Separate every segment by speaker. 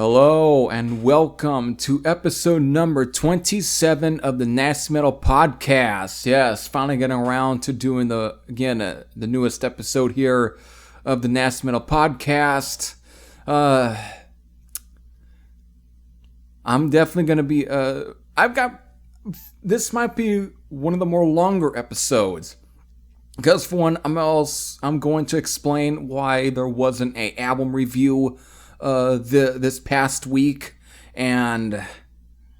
Speaker 1: Hello and welcome to episode number 27 of the Nasty Metal Podcast. Yes, finally getting around to doing the newest episode here of the Nasty Metal Podcast. I'm definitely going to be, this might be one of the more longer episodes. Because for one, I'm going to explain why there wasn't an album review this past week, and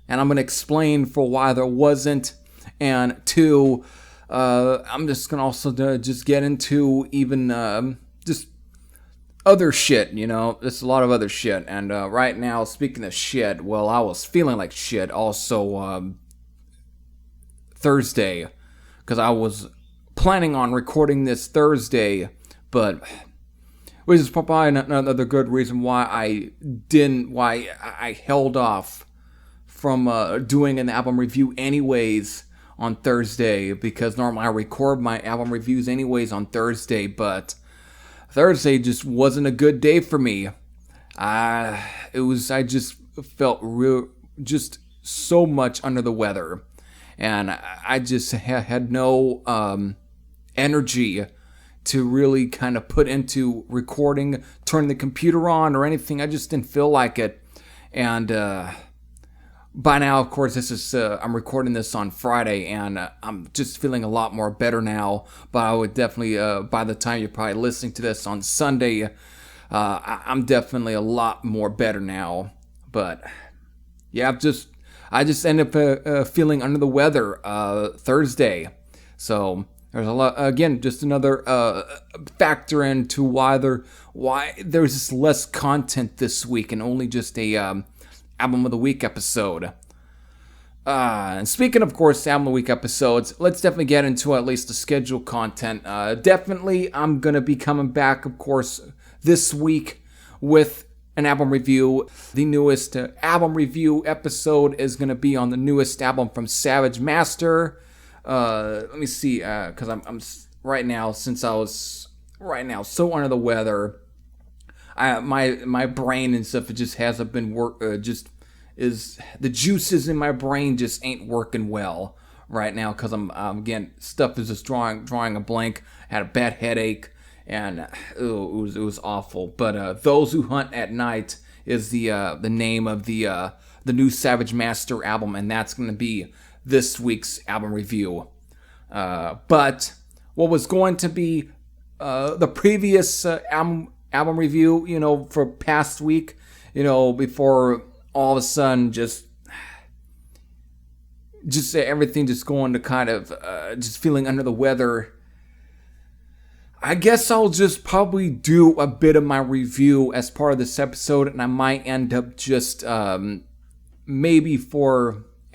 Speaker 1: I'm gonna explain for why there wasn't, and two, I'm just gonna also just get into even just other shit, there's a lot of other shit, and right now, speaking of shit, well, I was feeling like shit also Thursday, because I was planning on recording this Thursday, but which is probably another good reason why I held off from doing an album review anyways on Thursday, because normally I record my album reviews anyways on Thursday, but Thursday just wasn't a good day for me. I just felt just so much under the weather, and I just had no energy to really kind of put into recording, turning the computer on or anything. I just didn't feel like it. And by now, of course, this is I'm recording this on Friday, and I'm just feeling a lot more better now. But I would definitely, by the time you're probably listening to this on Sunday, I'm definitely a lot more better now. But yeah, I just ended up feeling under the weather Thursday. So there's a lot, again, just another factor into why there's just less content this week and only just a Album of the Week episode. And speaking, of course, Album of the Week episodes, let's definitely get into at least the scheduled content. Definitely, I'm going to be coming back, of course, this week with an album review. The newest album review episode is going to be on the newest album from Savage Master. Let me see, because I'm right now, since I was right now so under the weather, my brain and stuff, it just hasn't been the juices in my brain just ain't working well right now, because I'm again, stuff is just drawing a blank. I had a bad headache, and it was awful. But Those Who Hunt at Night is the name of the new Savage Master album, and that's going to be this week's album review. But what was going to be the previous album review, for past week, before all of a sudden just everything just going to kind of just feeling under the weather, I guess I'll just probably do a bit of my review as part of this episode, and I might end up just maybe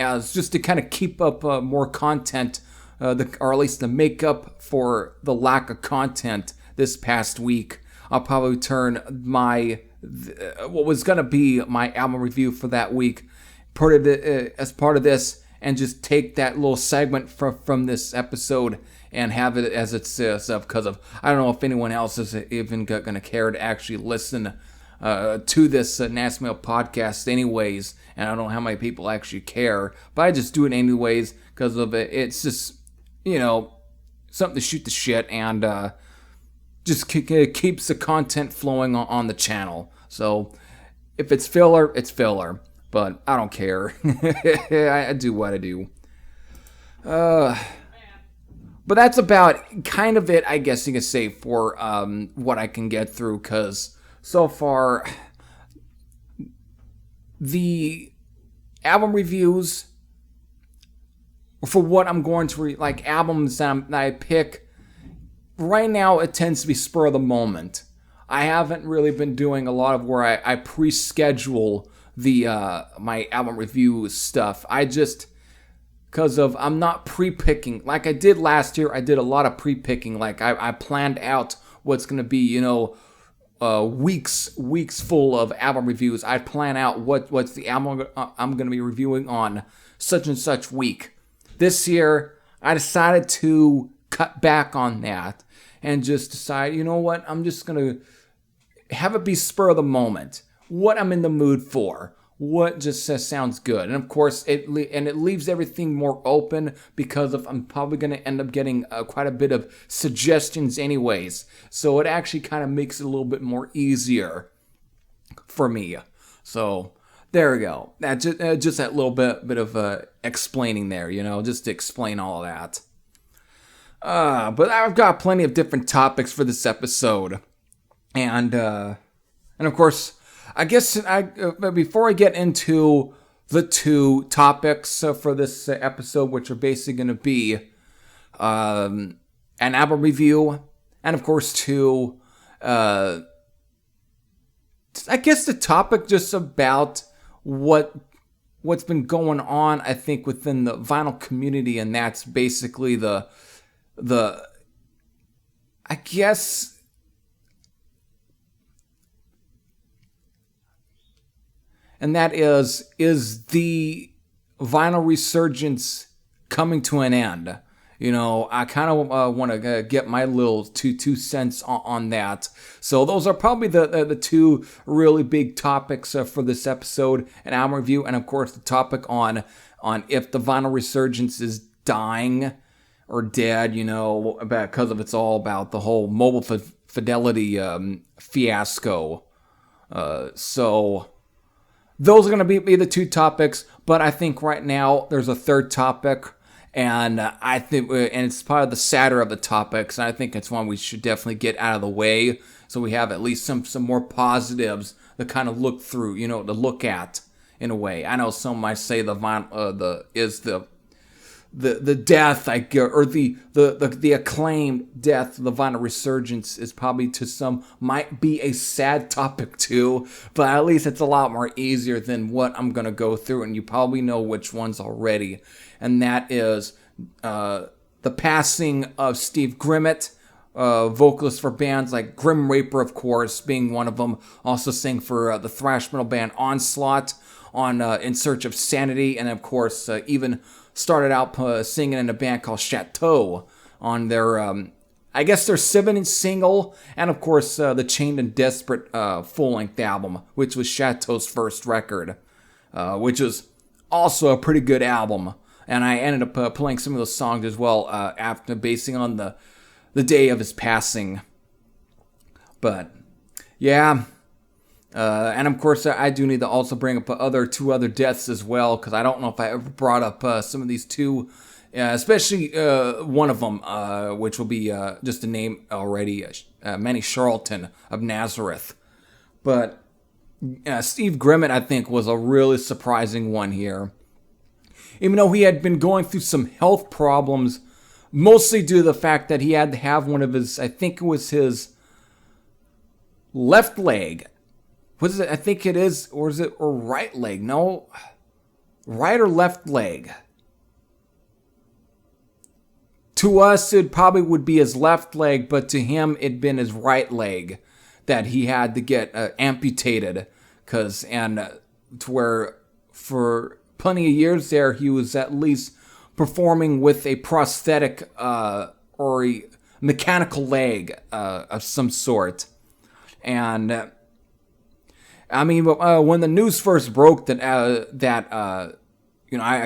Speaker 1: just to kind of keep up more content, or at least to make up for the lack of content this past week. I'll probably turn what was going to be my album review for that week as part of this, and just take that little segment from this episode and have it as its stuff, because I don't know if anyone else is even going to care to actually listen to this Nasty Metal Podcast anyways, and I don't know how many people actually care, but I just do it anyways because of it. It's just, something to shoot the shit, and just keeps the content flowing on the channel. So if it's filler, it's filler, but I don't care. I do what I do. But that's about kind of it, I guess you could say, for what I can get through, because so far, the album reviews, for what I'm going to like albums that I pick, right now it tends to be spur of the moment. I haven't really been doing a lot of where I pre-schedule the my album review stuff. Because I'm not pre-picking. Like I did last year, I did a lot of pre-picking. Like I planned out what's going to be, weeks full of album reviews. I plan out what's the album I'm going to be reviewing on such and such week. This year, I decided to cut back on that and just decide, I'm just going to have it be spur of the moment. what I'm in the mood for. What just sounds good. And of course, it leaves everything more open because I'm probably going to end up getting quite a bit of suggestions anyways. So it actually kind of makes it a little bit more easier for me. So there we go. That just that little bit of explaining there, just to explain all of that. But I've got plenty of different topics for this episode. And of course, I guess before I get into the two topics for this episode, which are basically going to be an album review, and of course I guess the topic just about what's been going on, I think, within the vinyl community, and that's basically the I guess. And that is the vinyl resurgence coming to an end? I kind of want to get my little two cents on that. So those are probably the two really big topics for this episode, an album review, and of course the topic on if the vinyl resurgence is dying or dead, because of it's all about the whole mobile fidelity fiasco. So those are going to be the two topics, but I think right now there's a third topic, and I think, and it's probably the sadder of the topics, and I think it's one we should definitely get out of the way, so we have at least some more positives to kind of look through, to look at in a way. I know some might say the death, or the acclaimed death of the vinyl resurgence is probably to some might be a sad topic too, but at least it's a lot more easier than what I'm going to go through, and you probably know which ones already, and that is the passing of Steve Grimmett, vocalist for bands like Grim Reaper, of course, being one of them, also sang for the thrash metal band Onslaught on In Search of Sanity, and of course even started out singing in a band called Chateau on their, I guess their 7-inch single, and of course the Chained and Desperate full-length album, which was Chateau's first record, which was also a pretty good album. And I ended up playing some of those songs as well after basing on the day of his passing. But yeah. And of course, I do need to also bring up two other deaths as well, because I don't know if I ever brought up some of these two, especially one of them, which will be just a name already, Manny Charlton of Nazareth. But Steve Grimmett, I think, was a really surprising one here. Even though he had been going through some health problems, mostly due to the fact that he had to have one of his, I think it was his left leg. What is it? I think it is, or is it, or right leg? No, right or left leg? To us, it probably would be his left leg, but to him, it'd been his right leg that he had to get amputated. To where for plenty of years there, he was at least performing with a prosthetic or a mechanical leg of some sort. And I mean, when the news first broke I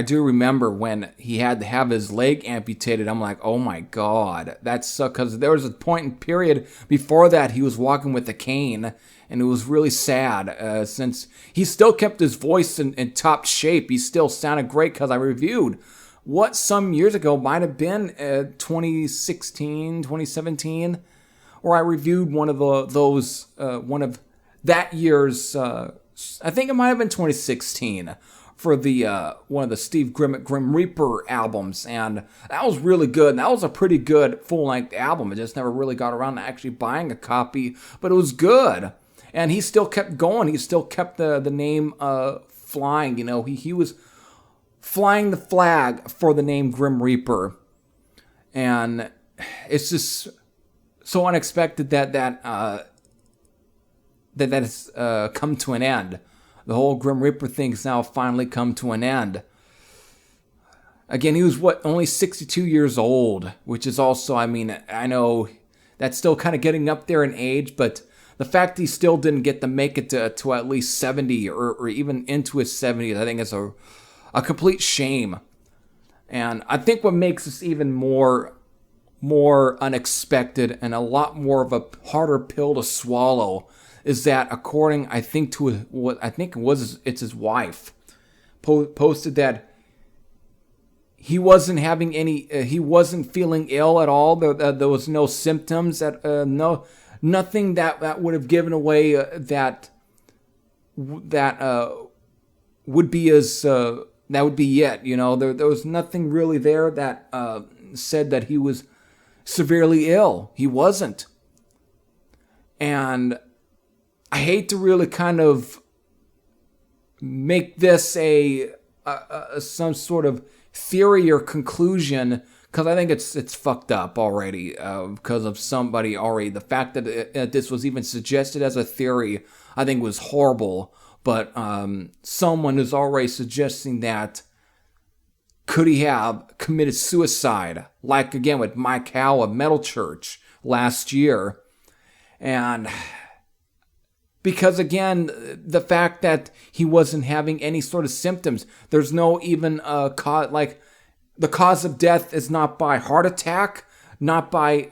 Speaker 1: do remember when he had to have his leg amputated. I'm like, oh my God, that sucks. Because there was a point in period before that he was walking with a cane, and it was really sad. Since he still kept his voice in top shape, he still sounded great. Because I reviewed what some years ago might have been 2016, 2017, where I reviewed one of that year's. I think it might have been 2016. For the one of the Steve Grimmett Grim Reaper albums, and that was really good. And that was a pretty good full-length album. I just never really got around to actually buying a copy, but it was good. And he still kept going. He still kept the name flying. You know, he was flying the flag for the name Grim Reaper, and it's just so unexpected that has come to an end. The whole Grim Reaper thing's now finally come to an end. Again, he was, only 62 years old, which is also, I mean, I know that's still kind of getting up there in age, but the fact he still didn't get to make it to at least 70 or even into his 70s, I think is a complete shame. And I think what makes this even more unexpected and a lot more of a harder pill to swallow is that, according, I think, to what I think it's his wife, posted that he wasn't having he wasn't feeling ill at all. There was no symptoms, nothing that would have given away that would be that would be it. There was nothing really there that said that he was severely ill. He wasn't. And I hate to really kind of make this some sort of theory or conclusion, because I think it's fucked up already because of somebody already. The fact that this was even suggested as a theory, I think, was horrible. But someone is already suggesting that could he have committed suicide, like again with Mike Howe of Metal Church last year. And because again, the fact that he wasn't having any sort of symptoms, there's no even cause, like the cause of death is not by heart attack, not by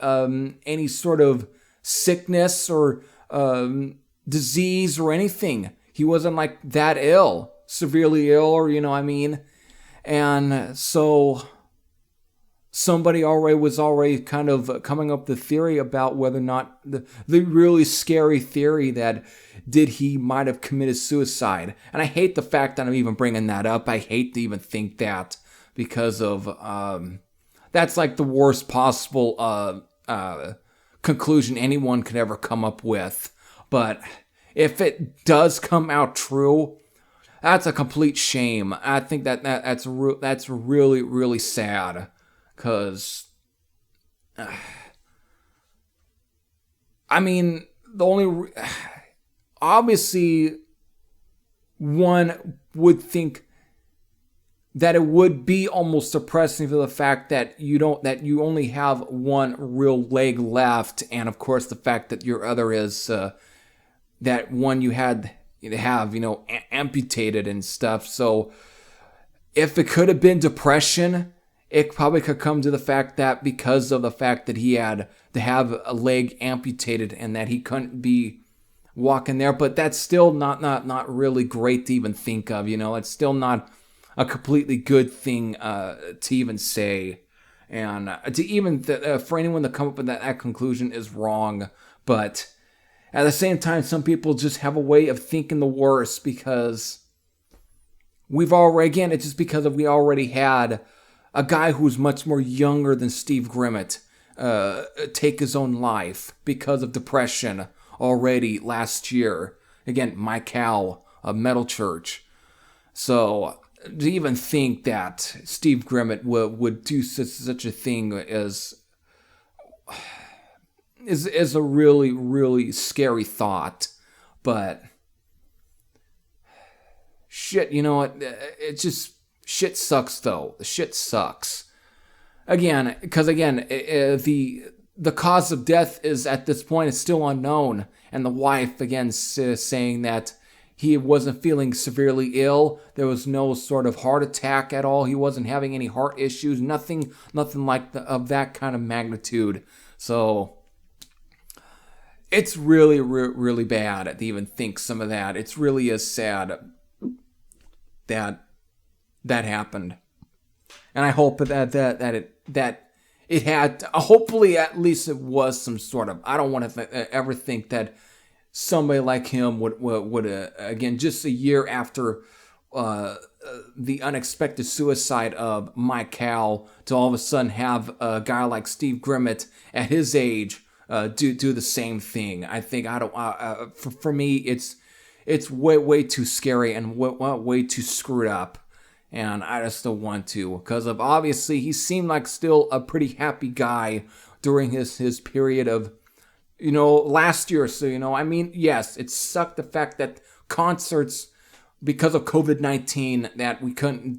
Speaker 1: any sort of sickness or disease or anything. He wasn't like that ill, severely ill, or and so somebody was already kind of coming up with the theory about whether or not the really scary theory that he might have committed suicide. And I hate the fact that I'm even bringing that up. I hate to even think that, because of that's like the worst possible conclusion anyone could ever come up with. But if it does come out true, that's a complete shame. I think that's really, really sad. Because, obviously, one would think that it would be almost depressing for the fact that you only have one real leg left, and of course the fact that your other is that one you had to have amputated and stuff. So if it could have been depression, it probably could come to the fact that because of the fact that he had to have a leg amputated and that he couldn't be walking there. But that's still not really great to even think of. It's still not a completely good thing to even say. And to even for anyone to come up with that conclusion is wrong. But at the same time, some people just have a way of thinking the worst, because we already had a guy who's much more younger than Steve Grimmett take his own life because of depression already last year. Again, Mike Howe of Metal Church. So to even think that Steve Grimmett would do such a thing is a really, really scary thought. But shit, it just... shit sucks, though. The shit sucks. Again, because the cause of death is, at this point, is still unknown. And the wife, again, saying that he wasn't feeling severely ill. There was no sort of heart attack at all. He wasn't having any heart issues. Nothing like of that kind of magnitude. So it's really, really bad to even think some of that. It's really is sad that happened. And I hope that it had, hopefully at least it was some sort of, I don't want to ever think that somebody like him would again, just a year after the unexpected suicide of Mike Howe, to all of a sudden have a guy like Steve Grimmett at his age do the same thing. I think, for me, it's way too scary and way too screwed up. And I just don't want to, because of, obviously, he seemed like still a pretty happy guy during his period of, last year. So, yes, it sucked the fact that concerts, because of COVID-19,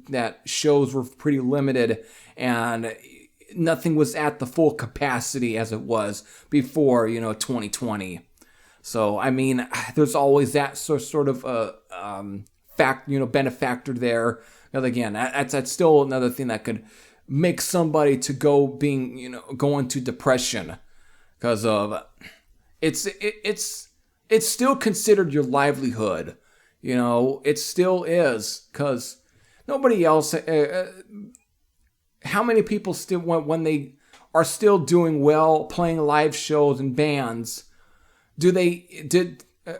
Speaker 1: that shows were pretty limited and nothing was at the full capacity as it was before, 2020. So, I mean, there's always that sort of benefactor there. Because again, that's still another thing that could make somebody to go into depression, because of it's still considered your livelihood. It still is, because nobody else. How many people still, when they are still doing well, playing live shows and bands,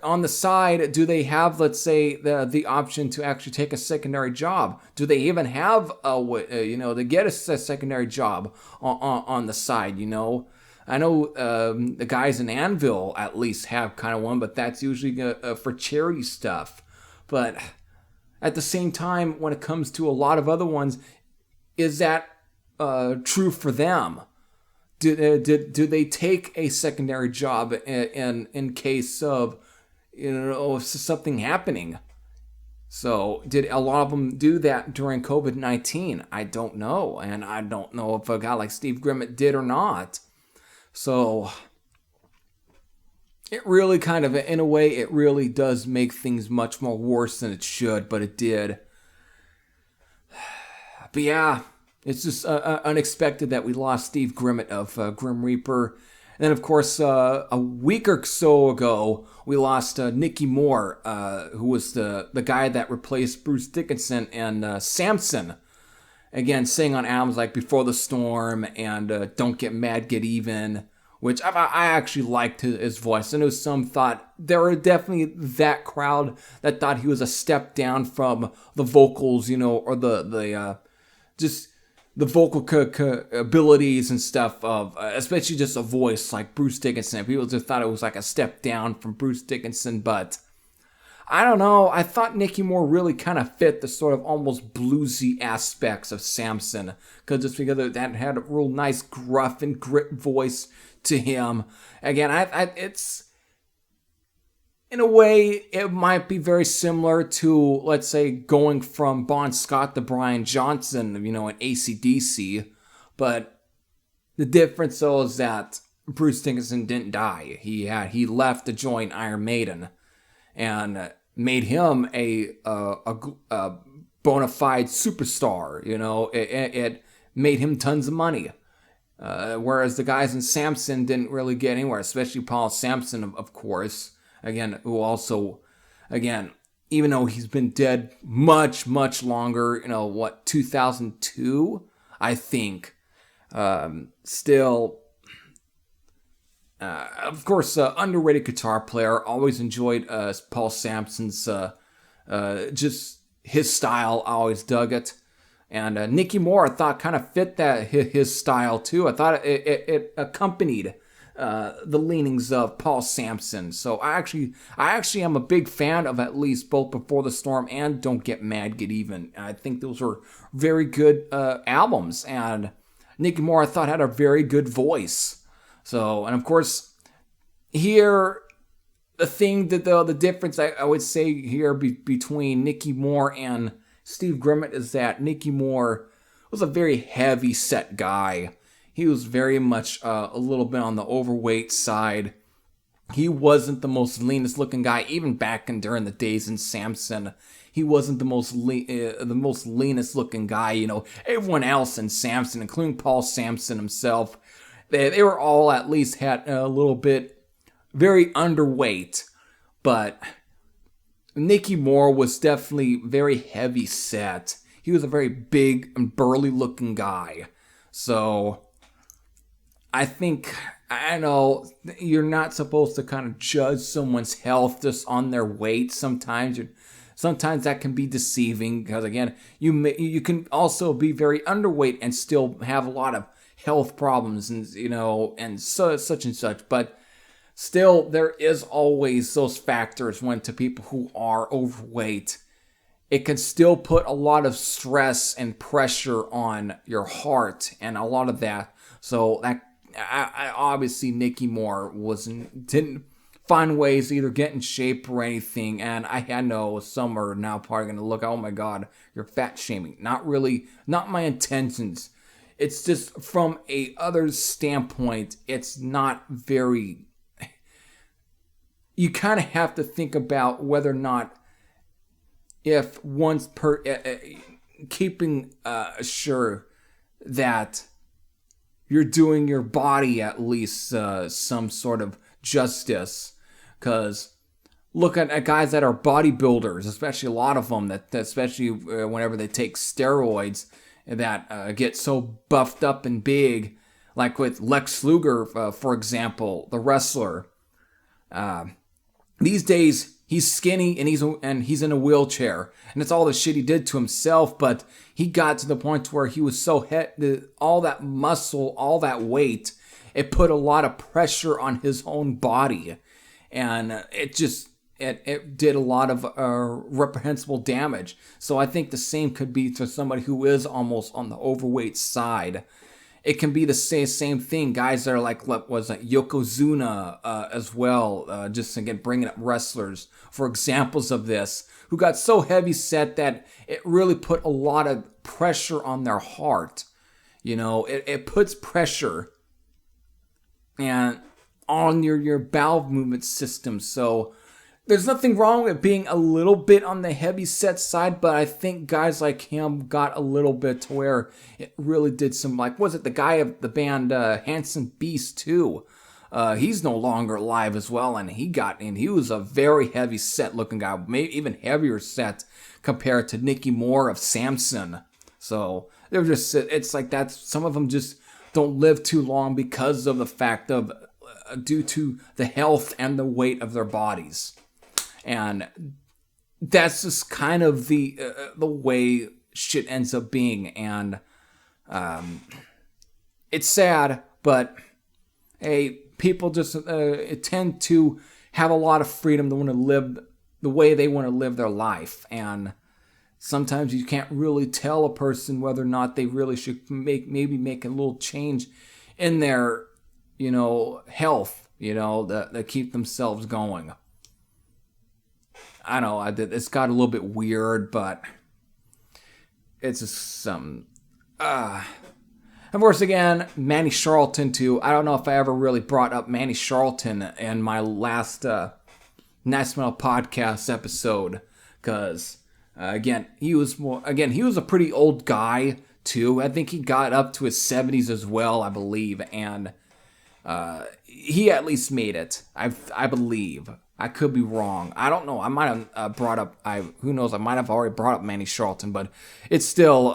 Speaker 1: on the side, do they have, let's say, the option to actually take a secondary job? Do they even have to get a secondary job on the side? I know the guys in Anvil at least have kind of one, but that's usually for charity stuff. But at the same time, when it comes to a lot of other ones, is that true for them? Do they take a secondary job in case of something happening? So did a lot of them do that during COVID-19? I don't know, and I don't know if a guy like Steve Grimmett did or not. So it really kind of, in a way, it really does make things much more worse than it should, but it did. But yeah, it's just unexpected that we lost Steve Grimmett of Grim Reaper. And then, of course, a week or so ago, we lost Nicki Moore, who was the guy that replaced Bruce Dickinson and Samson. Again, sang on albums like Before the Storm and Don't Get Mad, Get Even, which I actually liked his voice. I know some thought, there were definitely that crowd that thought he was a step down from the vocals, or just the vocal abilities and stuff of, especially just a voice like Bruce Dickinson. People just thought it was like a step down from Bruce Dickinson, but I don't know. I thought Nicki Moore really kind of fit the sort of almost bluesy aspects of Samson, because that had a real nice gruff and grit voice to him. Again, it's, in a way, it might be very similar to, let's say, going from Bon Scott to Brian Johnson, in AC/DC. But the difference, though, is that Bruce Dickinson didn't die. He left to join Iron Maiden, and made him a bona fide superstar. It made him tons of money. Whereas the guys in Samson didn't really get anywhere, especially Paul Samson, of course. Again, who also, even though he's been dead much, much longer, 2002, I think, still, of course, underrated guitar player. Always enjoyed Paul Samson's, just his style. I always dug it. And Nicki Moore, I thought, kind of fit his style too. I thought it accompanied the leanings of Paul Samson. So I actually am a big fan of at least both Before the Storm and Don't Get Mad, Get Even. I think those were very good albums. And Nicki Moore, I thought, had a very good voice. So, and of course, here, the difference I would say here between Nicki Moore and Steve Grimmett is that Nicki Moore was a very heavy set guy. He was very much a little bit on the overweight side. He wasn't the most leanest looking guy, even back during the days in Samson. He wasn't the most leanest looking guy. Everyone else in Samson, including Paul Samson himself, they were all at least had a little bit very underweight. But Nicki Moore was definitely very heavy set. He was a very big and burly looking guy. So I know you're not supposed to kind of judge someone's health just on their weight. Sometimes that can be deceiving, because again, you can also be very underweight and still have a lot of health problems and such and such. But still, there is always those factors when to people who are overweight. It can still put a lot of stress and pressure on your heart and a lot of that. So that I obviously Nicki Moore didn't find ways to either get in shape or anything. And I know some are now probably going to look, oh my God, you're fat shaming. Not really, not my intentions. It's just from a other standpoint, it's not very... you kind of have to think about whether or not, if one's keeping sure that you're doing your body at least some sort of justice. Because look at guys that are bodybuilders, especially a lot of them, that especially whenever they take steroids, that get so buffed up and big, like with Lex Luger, for example, the wrestler. These days, he's skinny and he's in a wheelchair, and it's all the shit he did to himself. But he got to the point where he was so all that muscle, all that weight, it put a lot of pressure on his own body, and it did a lot of reprehensible damage. So I think the same could be to somebody who is almost on the overweight side. It can be the same thing. Guys that are like, what was it, Yokozuna as well, just again bringing up wrestlers for examples of this, who got so heavy set that it really put a lot of pressure on their heart. You know, it puts pressure and on your bowel movement system. So there's nothing wrong with being a little bit on the heavy set side, but I think guys like him got a little bit to where it really did some, like, was it the guy of the band Handsome Beast too? He's no longer alive as well, and he was a very heavy set looking guy, maybe even heavier set compared to Nicki Moore of Samson. So they're just, it's like that. Some of them just don't live too long because of the fact of due to the health and the weight of their bodies. And that's just kind of the way shit ends up being. And it's sad, but hey, people just tend to have a lot of freedom to want to live the way they want to live their life. And sometimes you can't really tell a person whether or not they really should maybe make a little change in their, health, that keep themselves going. I know, it's got a little bit weird, but it's just some... Of course, again, Manny Charlton, too. I don't know if I ever really brought up Manny Charlton in my last Nice Metal Podcast episode, because, he was a pretty old guy, too. I think he got up to his 70s as well, I believe, and he at least made it, I believe. I could be wrong. I don't know. I might have brought up... who knows? I might have already brought up Manny Charlton, but it's still...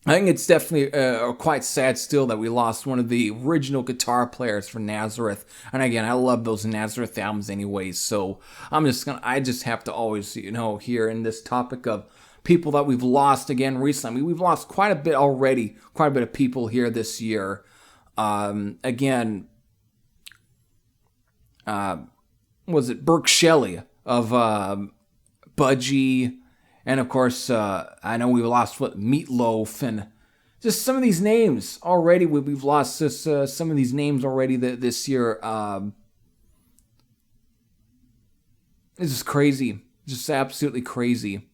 Speaker 1: I think it's definitely quite sad still that we lost one of the original guitar players for Nazareth. And again, I love those Nazareth albums anyways, so I just have to always, here in this topic of people that we've lost again recently. We've lost quite a bit already, quite a bit of people here this year. Was it Burke Shelley of Budgie, and of course I know we lost Meatloaf, and just some of these names already. We've lost some of these names already this year. It's just crazy, just absolutely crazy.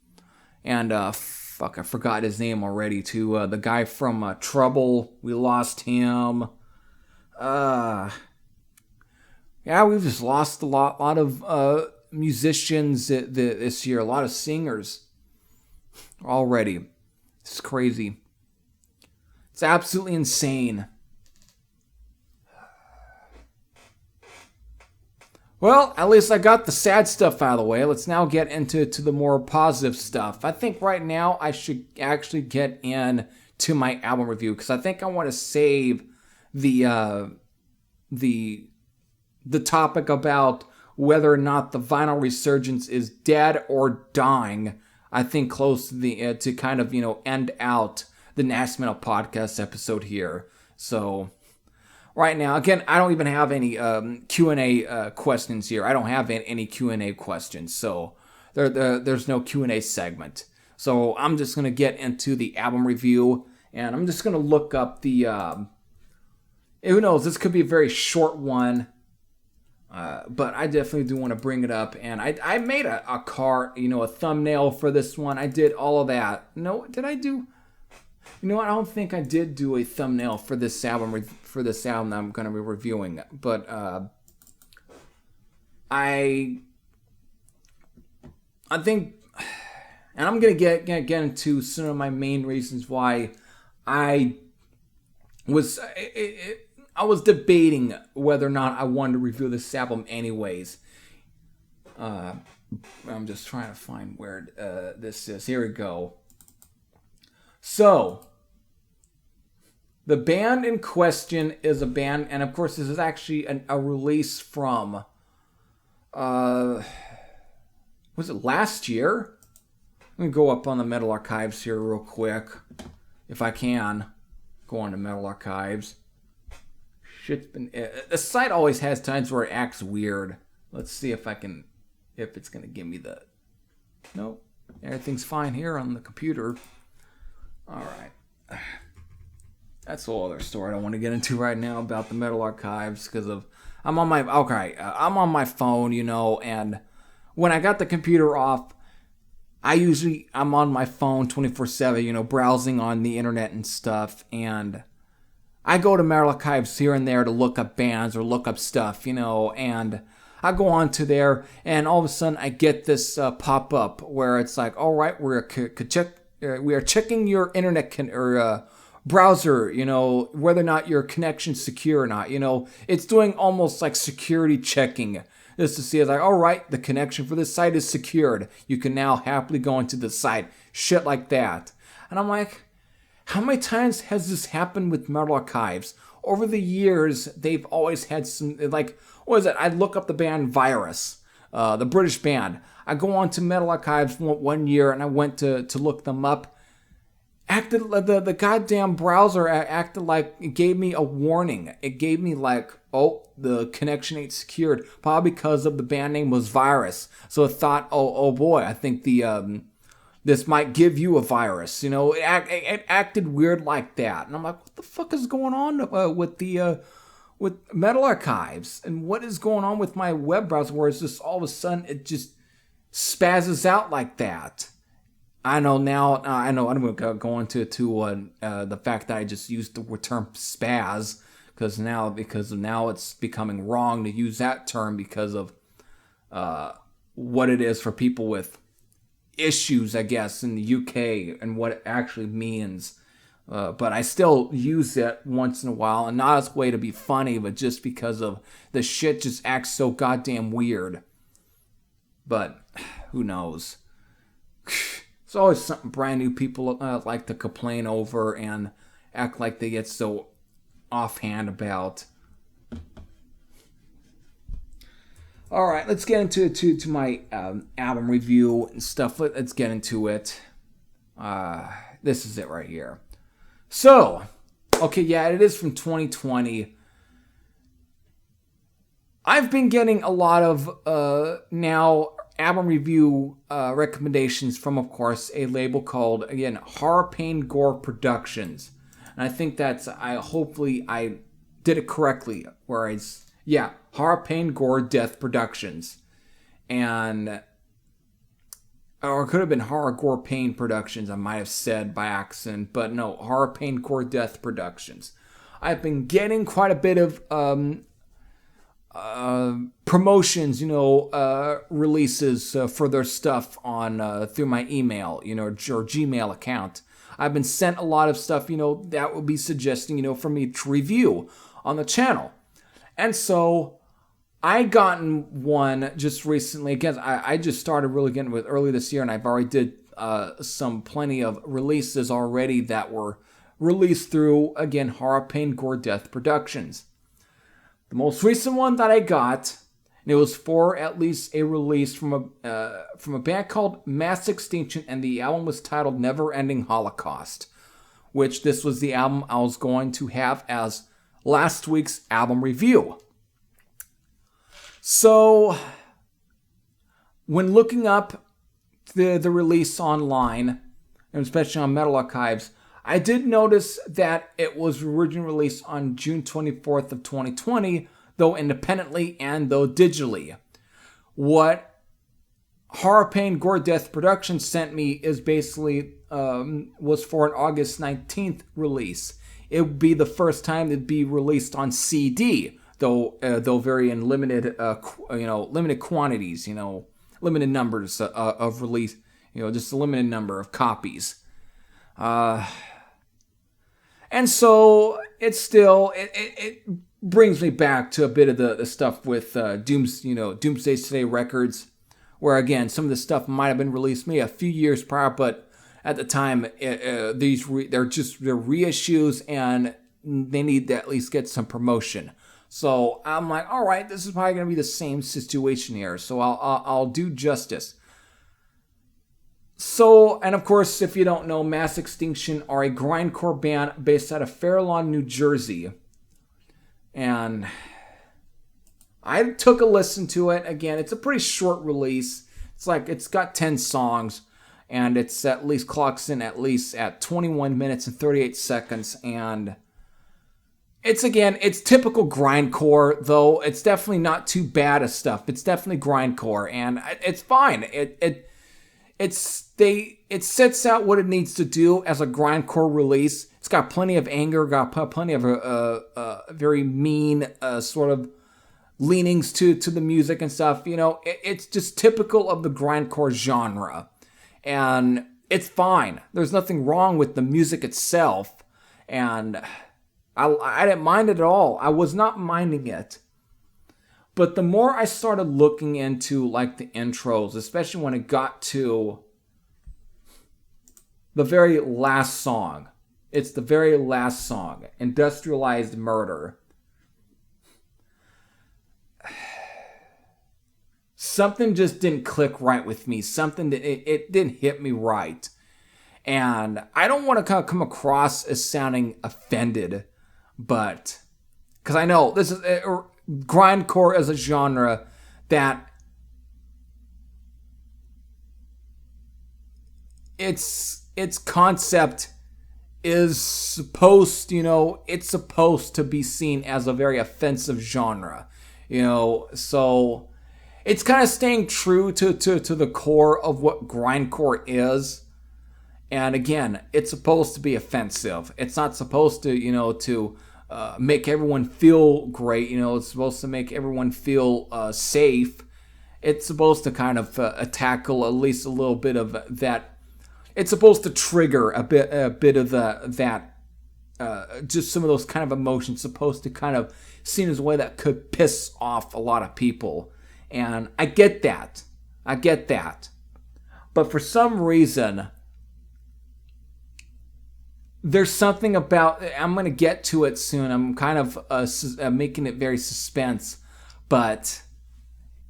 Speaker 1: And I forgot his name already too. The guy from Trouble, we lost him. Yeah, we've just lost a lot of musicians this year, a lot of singers already. It's crazy. It's absolutely insane. Well, at least I got the sad stuff out of the way. Let's now get into the more positive stuff. I think right now I should actually get into my album review, because I think I want to save the topic about whether or not the Vinyl Resurgence is dead or dying. I think close to the to kind of end out the Nasty Metal Podcast episode here. So right now, again, I don't even have any Q&A questions here. I don't have any Q&A questions, so there's no Q&A segment. So I'm just gonna get into the album review, and I'm just gonna look up the. Who knows? This could be a very short one. But I definitely do want to bring it up, and I made a card, a thumbnail for this one. I did all of that. No, did I do? You know what? I don't think I did do a thumbnail for this album that I'm going to be reviewing. But I think, and I'm gonna get into some of my main reasons why I was debating whether or not I wanted to review this album anyways. I'm just trying to find where this is. Here we go. So, the band in question is a band, and of course this is actually a release from, was it last year? Let me go up on the Metal Archives here real quick, if I can. Go on to Metal Archives. Shit's been... the site always has times where it acts weird. Let's see if it's going to give me the... Nope. Everything's fine here on the computer. Alright. That's a whole other story I don't want to get into right now about the Metal Archives because of... I'm on my phone, and when I got the computer off, I'm on my phone 24/7, browsing on the internet and stuff, and I go to Metal Archives here and there to look up bands or look up stuff, and I go on to there, and all of a sudden I get this pop up where it's like, all right, we are checking your internet browser, whether or not your connection's secure or not. It's doing almost like security checking. Just to see, it's like, all right, the connection for this site is secured. You can now happily go into the site. Shit like that. And I'm like, how many times has this happened with Metal Archives? Over the years, they've always had some, like, what is it? I look up the band Virus, the British band. I go on to Metal Archives one year, and I went to look them up. The goddamn browser acted like it gave me a warning. It gave me like, oh, the connection ain't secured, probably because of the band name was Virus. So it thought, oh boy, I think this might give you a virus. It acted weird like that, and I'm like, what the fuck is going on with Metal Archives, and what is going on with my web browser where it's just all of a sudden it just spazzes out like that. I know now. I know I'm going to go into the fact that I just used the term spaz because now it's becoming wrong to use that term because of what it is for people with issues, I guess, in the UK and what it actually means. But I still use it once in a while, and not as a way to be funny, but just because of the shit just acts so goddamn weird. But who knows? It's always something brand new people like to complain over and act like they get so offhand about. All right, let's get into my album review and stuff. Let's get into it. This is it right here. So, okay, yeah, it is from 2020. I've been getting a lot of now album review recommendations from, of course, a label called, again, Horror Pain Gore Productions. And I think hopefully I did it correctly, Horror Pain Gore Death Productions. Or it could have been Horror Gore Pain Productions, I might have said by accident, but no, Horror Pain Gore Death Productions. I've been getting quite a bit of promotions, releases for their stuff on through my email, or Gmail account. I've been sent a lot of stuff, that would be suggesting, for me to review on the channel. And so I gotten one just recently. Again, I just started really getting with early this year, and I've already did plenty of releases already that were released through, again, Horror Pain Gore Death Productions. The most recent one that I got, and it was for at least a release from a band called Mass Extinction, and the album was titled Never Ending Holocaust, which this was the album I was going to have as last week's album review. So, when looking up the release online, and especially on Metal Archives, I did notice that it was originally released on June 24th of 2020, though independently and though digitally. What Horror Pain Gore Death Productions sent me is basically was for an August 19th release. It would be the first time it'd be released on CD, though very in limited, limited quantities, limited numbers of release, just a limited number of copies. And so it's still, it brings me back to a bit of the stuff with Doomsday Today Records, where again, some of the stuff might have been released maybe a few years prior, but at the time, they're reissues and they need to at least get some promotion. So I'm like, all right, this is probably going to be the same situation here. So I'll do justice. So, and of course, if you don't know, Mass Extinction are a grindcore band based out of Fair Lawn, New Jersey. And I took a listen to it. Again, it's a pretty short release. It's got 10 songs. And it's at least clocks in at least at 21 minutes and 38 seconds. And it's typical grindcore, though. It's definitely not too bad of stuff. It's definitely grindcore, and it's fine. It sets out what it needs to do as a grindcore release. It's got plenty of anger, got plenty of very mean sort of leanings to the music and stuff. It's just typical of the grindcore genre. And it's fine. There's nothing wrong with the music itself. And I didn't mind it at all. I was not minding it. But the more I started looking into like the intros, especially when it got to the very last song. It's the very last song, Industrialized Murder. Something just didn't click right with me. Something that it didn't hit me right. And I don't want to kind of come across as sounding offended, but because I know this is grindcore as a genre that its concept is supposed, it's supposed to be seen as a very offensive genre, so it's kind of staying true to the core of what grindcore is. And again, it's supposed to be offensive. It's not supposed to, make everyone feel great. It's supposed to make everyone feel safe. It's supposed to kind of tackle at least a little bit of that. It's supposed to trigger a bit of that. Just some of those kind of emotions. Supposed to kind of seen as a way that could piss off a lot of people. And I get that. But for some reason, there's something about, I'm going to get to it soon. I'm kind of making it very suspense. But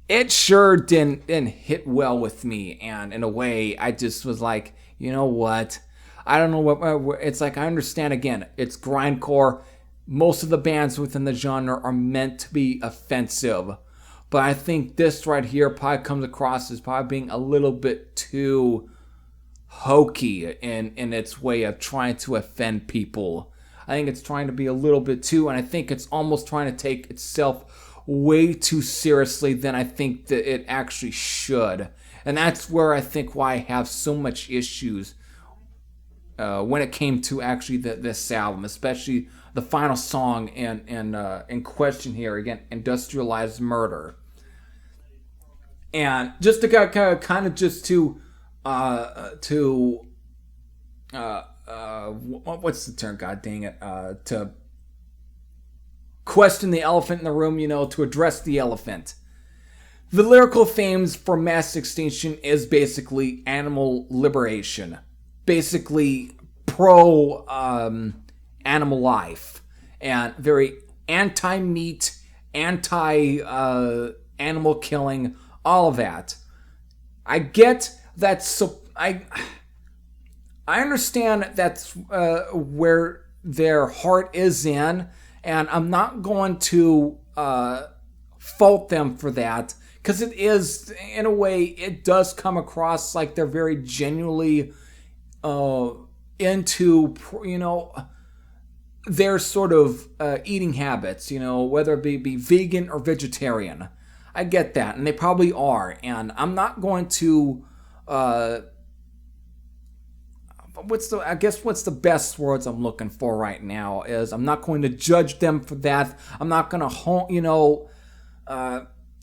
Speaker 1: it sure didn't hit well with me. And in a way, I just was like, you know what? I don't know what, it's like, I understand again, it's grindcore. Most of the bands within the genre are meant to be offensive. But I think this right here probably comes across as probably being a little bit too hokey in its way of trying to offend people. I think it's trying to be a little bit too, and I think it's almost trying to take itself way too seriously than I think that it actually should. And that's where I think why I have so much issues when it came to actually this album, especially the final song in question here, again, Industrialized Murder. And just to kind of just to what's the term? God dang it! To question the elephant in the room, to address the elephant. The lyrical themes for Mass Extinction is basically animal liberation, basically pro animal life, and very anti-meat, anti-animal killing. All of that. I get that. So I understand that's where their heart is in, and I'm not going to fault them for that, because it is, in a way, it does come across like they're very genuinely into, their sort of eating habits, whether it be vegan or vegetarian. I get that, and they probably are, and I'm not going to, what's the best words I'm looking for right now is I'm not going to judge them for that. I'm not going to,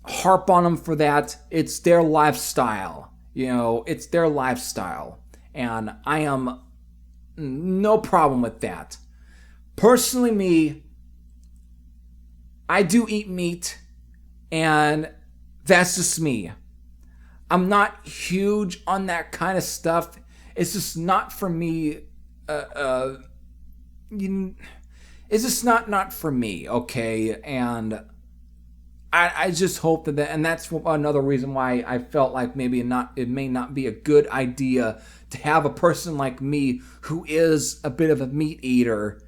Speaker 1: harp on them for that. It's their lifestyle. It's their lifestyle. And I am no problem with that. Personally, me, I do eat meat, and that's just me. I'm not huge on that kind of stuff. It's just not for me. It's just not for me, okay? And I just hope that, and that's another reason why I felt like maybe it may not be a good idea to have a person like me who is a bit of a meat eater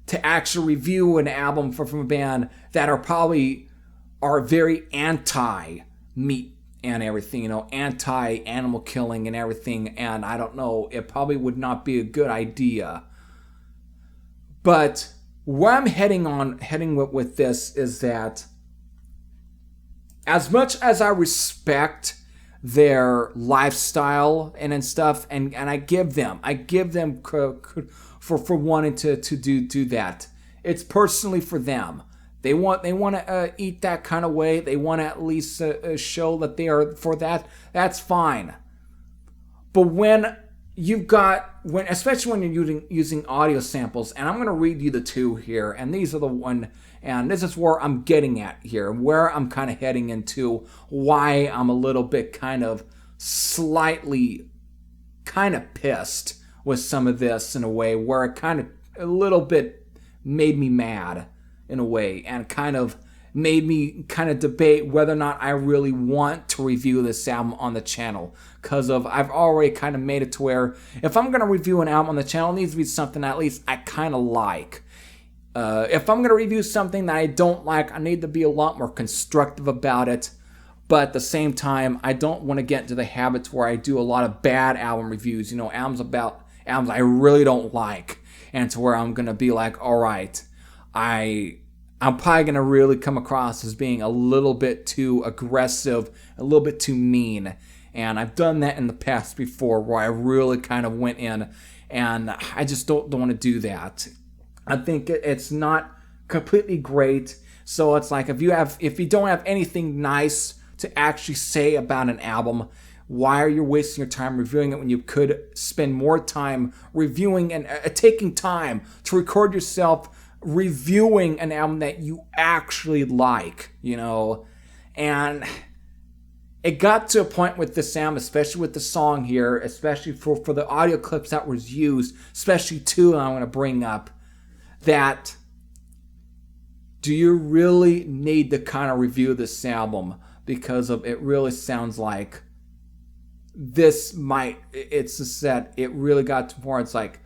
Speaker 1: to actually review an album from a band that are very anti-meat and everything, anti-animal killing and everything, and I don't know, it probably would not be a good idea. But where I'm heading with this is that as much as I respect their lifestyle and stuff, and I give them for wanting to do that. It's personally for them. They want to eat that kind of way. They want to at least show that they are for that. That's fine. But especially when you're using audio samples, and I'm going to read you the two here, and these are the one, and this is where I'm getting at here, where I'm kind of heading into, why I'm a little bit kind of slightly kind of pissed with some of this in a way, where it kind of a little bit made me mad in a way, and kind of made me kind of debate whether or not I really want to review this album on the channel, because I've already kind of made it to where if I'm going to review an album on the channel, it needs to be something at least I kind of like. If I'm going to review something that I don't like, I need to be a lot more constructive about it. But at the same time, I don't want to get into the habits where I do a lot of bad album reviews, albums I really don't like, and to where I'm going to be like, all right, I'm probably going to really come across as being a little bit too aggressive, a little bit too mean. And I've done that in the past before where I really kind of went in, and I just don't want to do that. I think it's not completely great. So it's like if you don't have anything nice to actually say about an album, why are you wasting your time reviewing it when you could spend more time reviewing and taking time to record yourself reviewing an album that you actually like, And it got to a point with this album, especially with the song here, especially for the audio clips that was used, especially two I'm going to bring up, that do you really need to kind of review this album? Because it really sounds like it's just that it really got to the point it's like,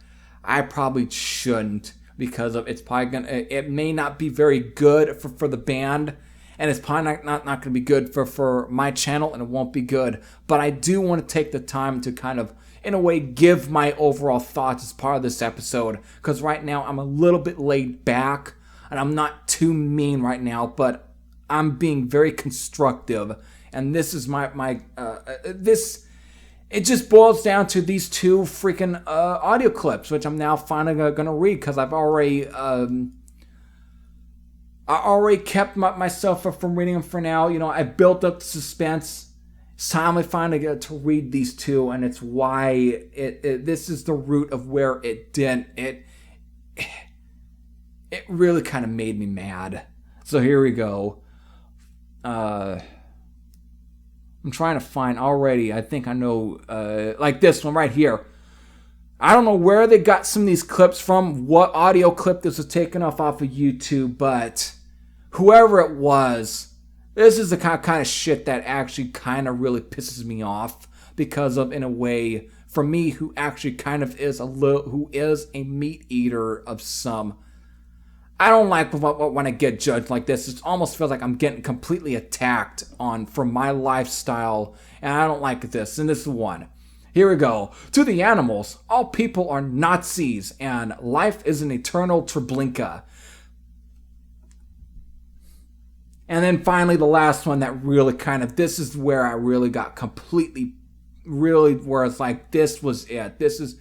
Speaker 1: I probably shouldn't, because it may not be very good for the band, and it's probably not going to be good for my channel, and it won't be good. But I do want to take the time to kind of, in a way, give my overall thoughts as part of this episode, because right now I'm a little bit laid back, and I'm not too mean right now, but I'm being very constructive, and this is it just boils down to these two freaking audio clips, which I'm now finally going to read, because I've already kept myself from reading them for now. I built up the suspense. It's time I finally get to read these two, and it's why this is the root of where it really kind of made me mad. So here we go. I'm trying to find already. I think I know, like this one right here. I don't know where they got some of these clips from, what audio clip this was taken off of YouTube, but whoever it was, this is the kind of shit that actually kind of really pisses me off, because of, in a way, for me, who actually kind of is who is a meat eater of some. I don't like when I get judged like this. It almost feels like I'm getting completely attacked for my lifestyle, and I don't like this. And this is one. Here we go. To the animals, all people are Nazis, and life is an eternal Treblinka. And then finally, the last one that really this is where I really got completely, really, where it's like, this was it. This is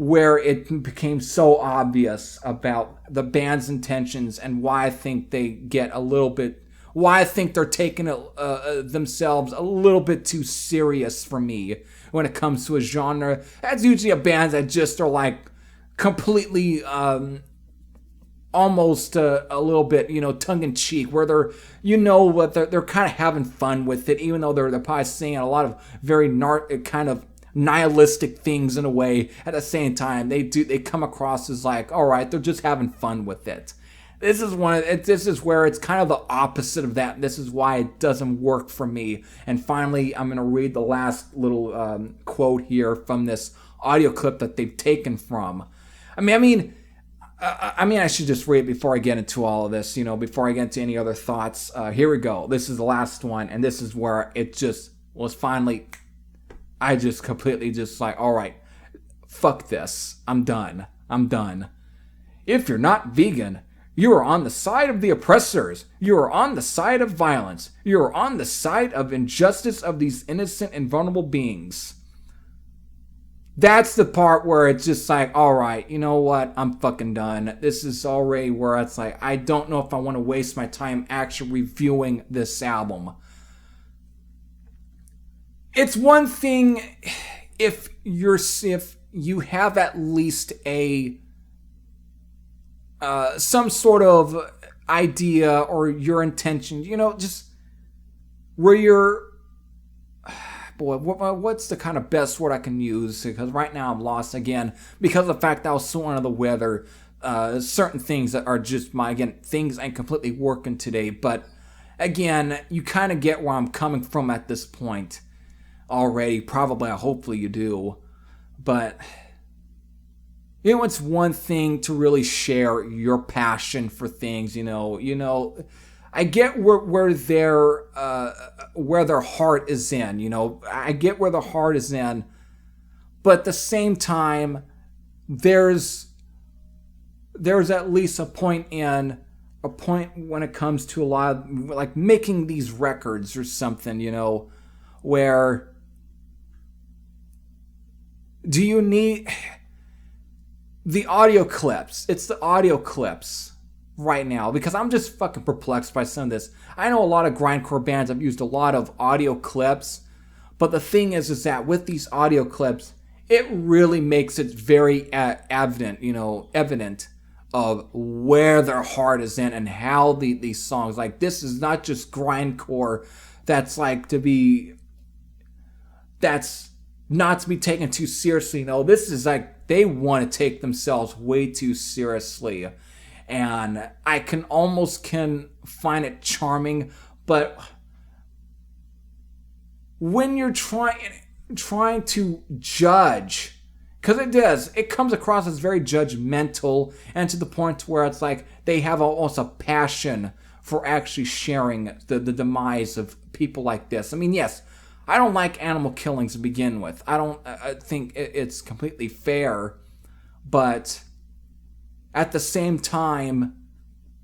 Speaker 1: where it became so obvious about the band's intentions and why I think they get a little bit, why I think they're taking themselves a little bit too serious for me when it comes to a genre. That's usually a band that just are like completely almost a little bit, tongue-in-cheek, where they're, what they're kind of having fun with it, even though they're probably saying a lot of very kind of nihilistic things in a way. At the same time, they come across as like, all right, they're just having fun with it. This is where it's kind of the opposite of that. This is why it doesn't work for me. And finally, I'm going to read the last little quote here from this audio clip that they've taken from. I should just read it before I get into all of this, before I get into any other thoughts. Here we go. This is the last one, and this is where it just was finally, I just completely just like, all right, fuck this. I'm done. If you're not vegan, you are on the side of the oppressors. You are on the side of violence. You are on the side of injustice of these innocent and vulnerable beings. That's the part where it's just like, all right, you know what? I'm fucking done. This is already where it's like, I don't know if I want to waste my time actually reviewing this album. It's one thing if you have at least a some sort of idea or your intention, just where you're, boy, what's the kind of best word I can use? Because right now I'm lost again because of the fact that I was so under the weather. Certain things that are just things ain't completely working today. But again, you kind of get where I'm coming from at this point already. Probably, hopefully you do. But it's one thing to really share your passion for things. I get where their heart is in. I get where the heart is in, but at the same time, there's at least a point when it comes to a lot of like making these records or something. Where do you need the audio clips? It's the audio clips right now, because I'm just fucking perplexed by some of this. I know a lot of grindcore bands have used a lot of audio clips, but the thing is that with these audio clips, it really makes it very evident of where their heart is in and how these songs, like, this is not just grindcore that's not to be taken too seriously. No, this is like they want to take themselves way too seriously. And I can find it charming, but when you're trying to judge, because it comes across as very judgmental, and to the point where it's like they have almost a passion for actually sharing the demise of people like this. Yes, I don't like animal killings to begin with. I think it's completely fair, but at the same time,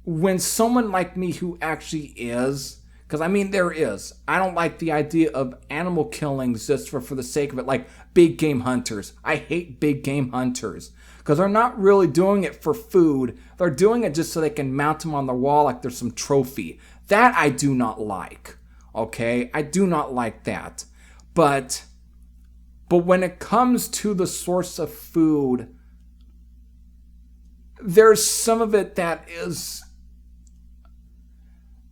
Speaker 1: when someone like me who actually is, because there is, I don't like the idea of animal killings just for the sake of it, like big game hunters. I hate big game hunters, because they're not really doing it for food. They're doing it just so they can mount them on their wall like there's some trophy. That I do not like, okay? I do not like that. But when it comes to the source of food, there's some of it that is,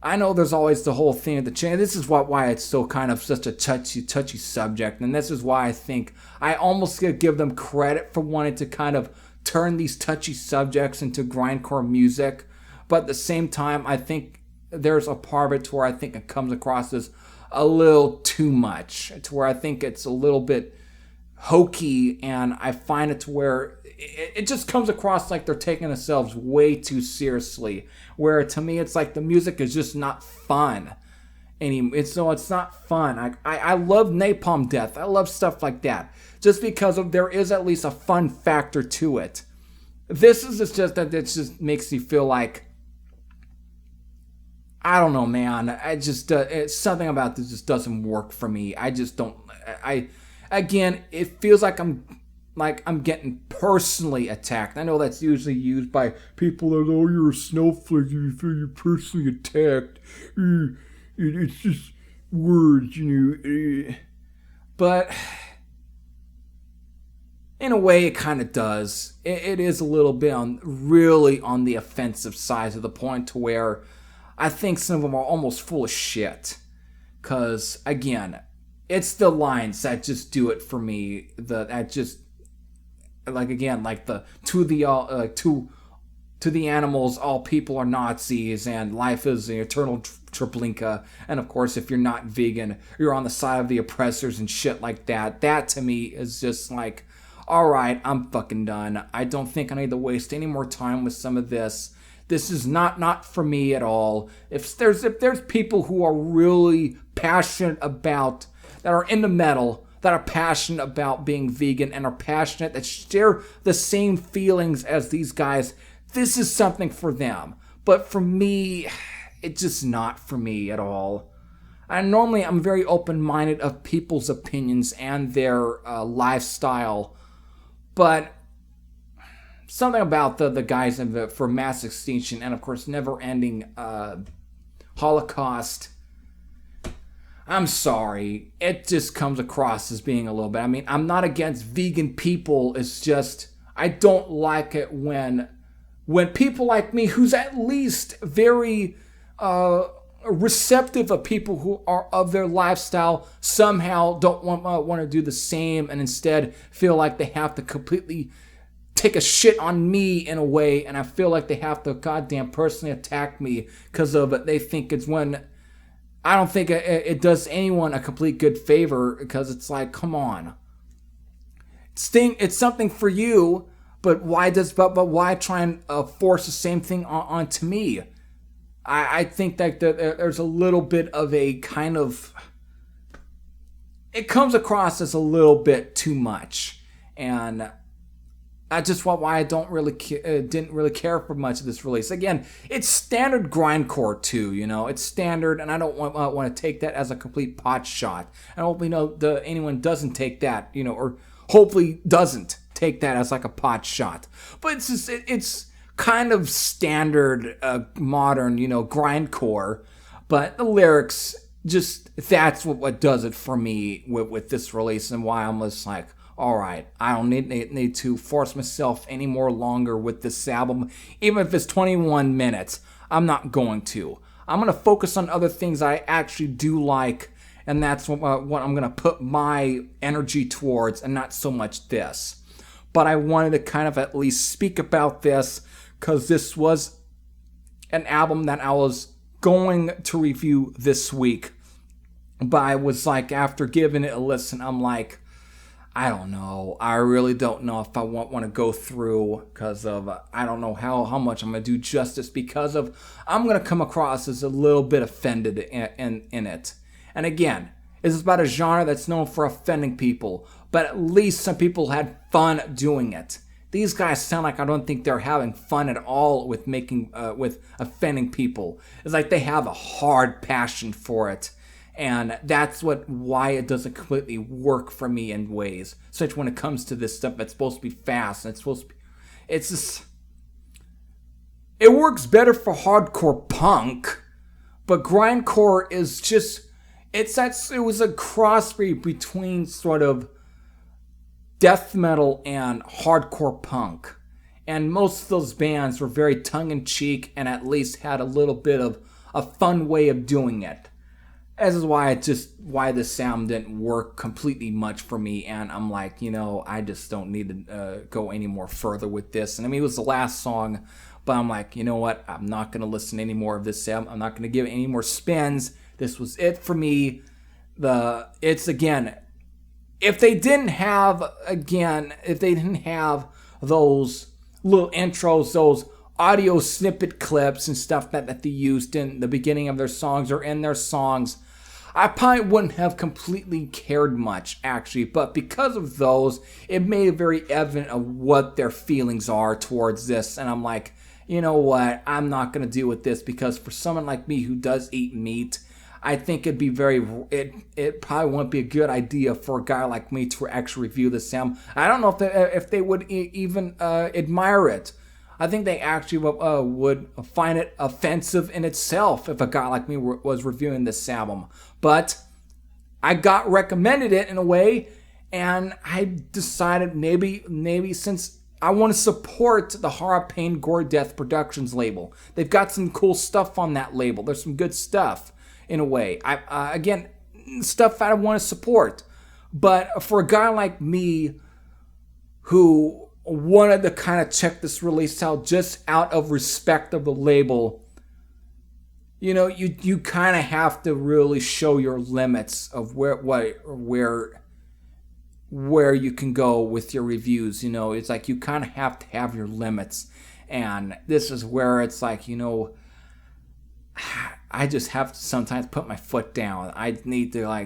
Speaker 1: I know there's always the whole thing of the chain. This is why it's so kind of such a touchy subject. And this is why I think I almost give them credit for wanting to kind of turn these touchy subjects into grindcore music. But at the same time, I think there's a part of it to where I think it comes across as a little too much, to where I think it's a little bit hokey, and I find it to where it just comes across like they're taking themselves way too seriously, where to me it's like the music is just not fun anymore. It's not fun. I love Napalm Death. I love stuff like that, just because there is at least a fun factor to it. This is just that it just makes me feel like, I don't know, man. It's something about this just doesn't work for me. I just don't. Again, it feels like I'm like I'm getting personally attacked. I know that's usually used by people that, oh, you're a snowflake, you feel you're personally attacked. It's just words, But in a way, it kind of does. It is a little bit really on the offensive side, to the point to where I think some of them are almost full of shit. Because, again, it's the lines that just do it for me. To the animals, all people are Nazis, and life is an eternal Treblinka. And of course, if you're not vegan, you're on the side of the oppressors and shit like that. That to me is just like, alright, I'm fucking done. I don't think I need to waste any more time with some of this. This is not for me at all. If there's people who are really passionate about, that are into metal, that are passionate about being vegan, and are passionate, that share the same feelings as these guys, this is something for them. But for me, it's just not for me at all. And normally I'm very open-minded of people's opinions and their lifestyle. But something about the guys for mass extinction and, of course, never-ending Holocaust, I'm sorry. It just comes across as being a little bit. I mean, I'm not against vegan people. It's just, I don't like it when people like me, who's at least very receptive of people who are of their lifestyle, somehow don't want to do the same, and instead feel like they have to completely take a shit on me in a way, and I feel like they have to goddamn personally attack me because of it. They think it's when I don't think it does anyone a complete good favor, because it's like, come on, it's something for you, but why try and force the same thing onto me? I think that there's a little bit of a kind of, it comes across as a little bit too much, and that's just why I didn't really care for much of this release. Again, it's standard grindcore too, it's standard, and I don't want to take that as a complete pot shot. And hopefully, anyone doesn't take that, or hopefully doesn't take that as like a pot shot. But it's just, it's kind of standard modern, grindcore, but the lyrics, just, that's what does it for me with this release, and why I'm just like, alright, I don't need to force myself any more longer with this album. Even if it's 21 minutes, I'm not going to. I'm going to focus on other things I actually do like, and that's what I'm going to put my energy towards, and not so much this. But I wanted to kind of at least speak about this, because this was an album that I was going to review this week. But I was like, after giving it a listen, I'm like, I don't know. I really don't know if I want to go through, because of, I don't know how much I'm going to do justice, because of, I'm going to come across as a little bit offended in it. And again, this is about a genre that's known for offending people, but at least some people had fun doing it. These guys sound like, I don't think they're having fun at all with with offending people. It's like they have a hard passion for it. And that's why it doesn't completely work for me in ways. Such when it comes to this stuff that's supposed to be fast, and it's just, it works better for hardcore punk, but grindcore is just, it was a crossbreed between sort of death metal and hardcore punk. And most of those bands were very tongue-in-cheek, and at least had a little bit of a fun way of doing it. This is why this sound didn't work completely much for me, and I'm like, I just don't need to go any more further with this. And I mean, it was the last song, but I'm like, you know what? I'm not going to listen to any more of this album. I'm not going to give it any more spins. This was it for me. It's, again, if they didn't have those little intros, those audio snippet clips and stuff that they used in the beginning of their songs or in their songs, I probably wouldn't have completely cared much, actually. But because of those, it made it very evident of what their feelings are towards this. And I'm like, you know what? I'm not going to deal with this, because for someone like me who does eat meat, I think it probably wouldn't be a good idea for a guy like me to actually review this album. I don't know if they would even admire it. I think they actually would find it offensive in itself if a guy like me was reviewing this album. But I got recommended it in a way, and I decided maybe since I want to support the Horror, Pain, Gore, Death Productions label. They've got some cool stuff on that label. There's some good stuff. In a way, again, stuff I want to support. But for a guy like me who wanted to kind of check this release out just out of respect of the label, you kind of have to really show your limits of where you can go with your reviews. It's like you kind of have to have your limits. And this is where it's like, I just have to sometimes put my foot down. I need to I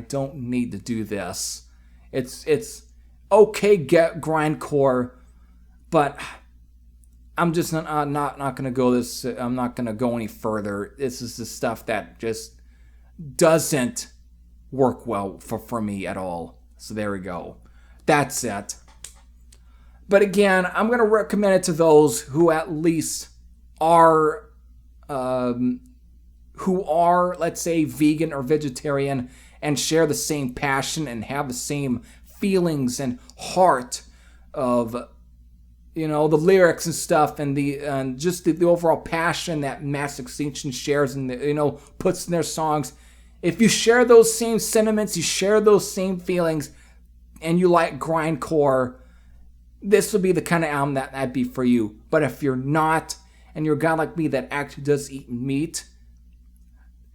Speaker 1: don't need to do this. It's okay, get grindcore, but I'm just not gonna go this. I'm not gonna go any further. This is the stuff that just doesn't work well for me at all. So there we go. That's it. But again, I'm gonna recommend it to those who at least are. Who are, let's say, vegan or vegetarian and share the same passion and have the same feelings and heart of, the lyrics and stuff and just the overall passion that Mass Extinction shares and, puts in their songs. If you share those same sentiments, you share those same feelings, and you like grindcore, this would be the kind of album that'd be for you. But if you're not, and you're a guy like me that actually does eat meat,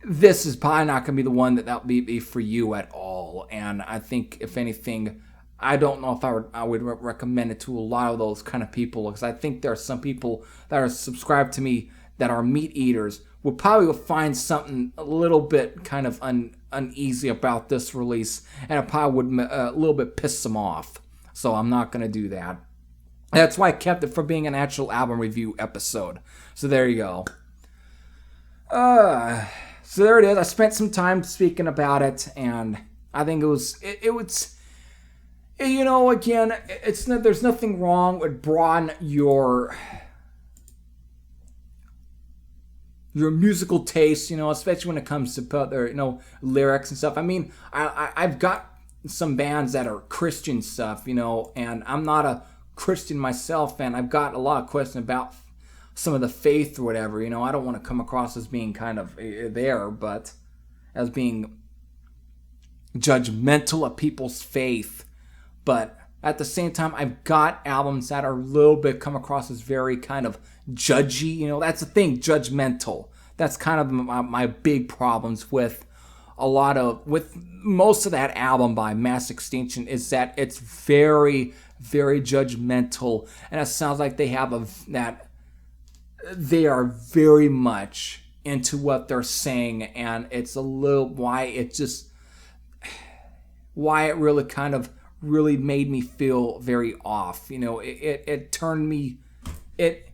Speaker 1: this is probably not going to be the one that'll be for you at all. And I think, if anything, I don't know if I would recommend it to a lot of those kind of people, because I think there are some people that are subscribed to me that are meat eaters would probably find something a little bit kind of uneasy about this release, and it probably would a little bit piss them off. So I'm not going to do that. That's why I kept it for being an actual album review episode. So there you go. So there it is. I spent some time speaking about it, and I think it was, again, there's nothing wrong with broaden your musical taste, especially when it comes to their, lyrics and stuff. I mean, I've got some bands that are Christian stuff, and I'm not a Christian myself, and I've got a lot of questions about some of the faith or whatever. I don't want to come across as being kind of there, but as being judgmental of people's faith. But at the same time, I've got albums that are a little bit come across as very kind of judgy. That's the thing, judgmental. That's kind of my big problems with with most of that album by Mass Extinction, is that it's very, very judgmental, and it sounds like they have they are very much into what they're saying, and it's a little why it really kind of really made me feel very off. It turned me, it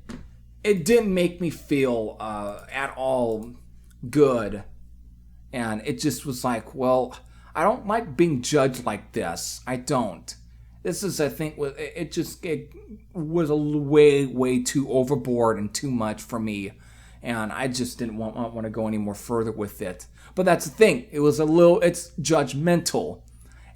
Speaker 1: didn't make me feel at all good, and it just was like, well, I don't like being judged like this. I don't. This is, I think, it was a way too overboard and too much for me, and I just didn't want to go any more further with it. But that's the thing; it's judgmental,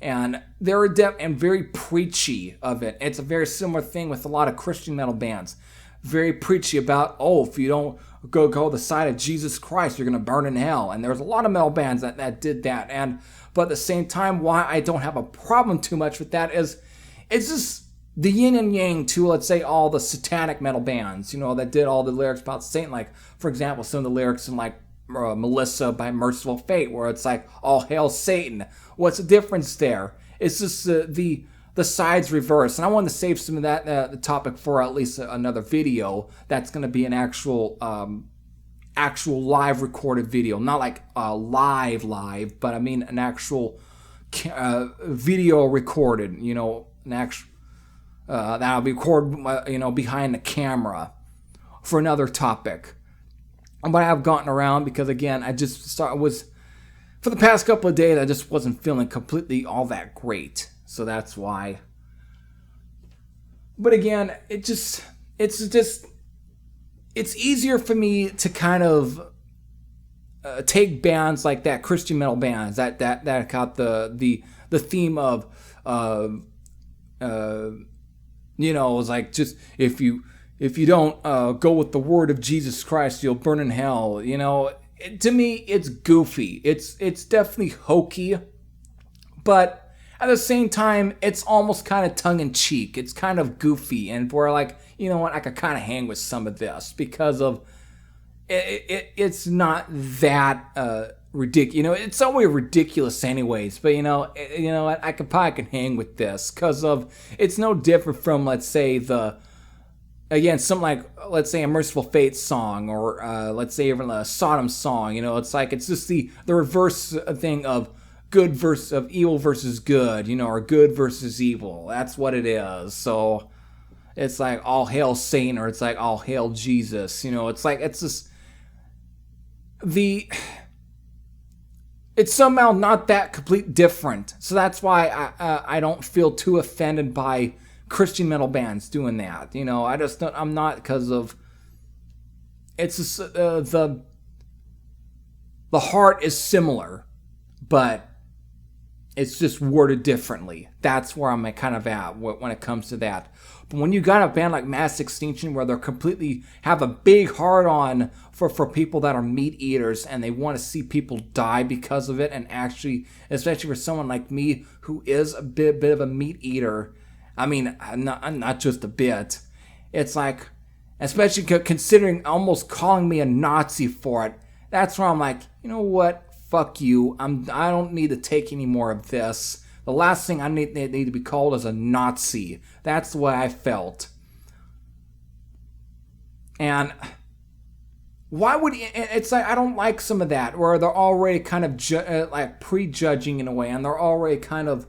Speaker 1: and they're adept and very preachy of it. It's a very similar thing with a lot of Christian metal bands, very preachy about, if you don't go the side of Jesus Christ, you're gonna burn in hell. And there's a lot of metal bands that did that, but at the same time, why I don't have a problem too much with that is, it's just the yin and yang to, let's say, all the satanic metal bands, that did all the lyrics about Satan. Like, for example, some of the lyrics in, like, Melissa by Merciful Fate, where it's like, all hail Satan. What's the difference there? It's just the sides reverse. And I wanted to save some of that the topic for at least another video that's going to be an actual live recorded video. Not like live, but I mean an actual video recorded, an actual that'll be recorded, behind the camera for another topic. But I've gotten around because, again, I just for the past couple of days, I just wasn't feeling completely all that great. So that's why. But again, it's easier for me to kind of take bands like that, Christian metal bands that got the theme of it's like, just if you don't go with the word of Jesus Christ, you'll burn in hell. To me, it's goofy. It's definitely hokey, but at the same time, it's almost kind of tongue-in-cheek. It's kind of goofy, and we're like, you know what, I could kind of hang with some of this because of it's not that ridiculous. It's always ridiculous anyways, but what, I could probably hang with this because of it's no different from, let's say, something like, let's say, a Merciful Fate song, or let's say even a Sodom song. It's like, it's just the reverse thing of evil versus good, or good versus evil. That's what it is. So it's like all hail Satan, or it's like all hail Jesus. It's like, it's just it's somehow not that complete different. So that's why I don't feel too offended by Christian metal bands doing that. I just don't, I'm not, because of it's just, the heart is similar, but it's just worded differently. That's where I'm kind of at when it comes to that. But when you got a band like Mass Extinction, where they're completely have a big heart on for people that are meat eaters, and they want to see people die because of it, and actually, especially for someone like me who is a bit of a meat eater, I mean, I'm not just a bit. It's like, especially considering almost calling me a Nazi for it, that's where I'm like, you know what? Fuck you. I don't need to take any more of this. The last thing I need to be called is a Nazi. That's the way I felt. And why would it's like, I don't like some of that where they're already kind of like prejudging in a way, and they're already kind of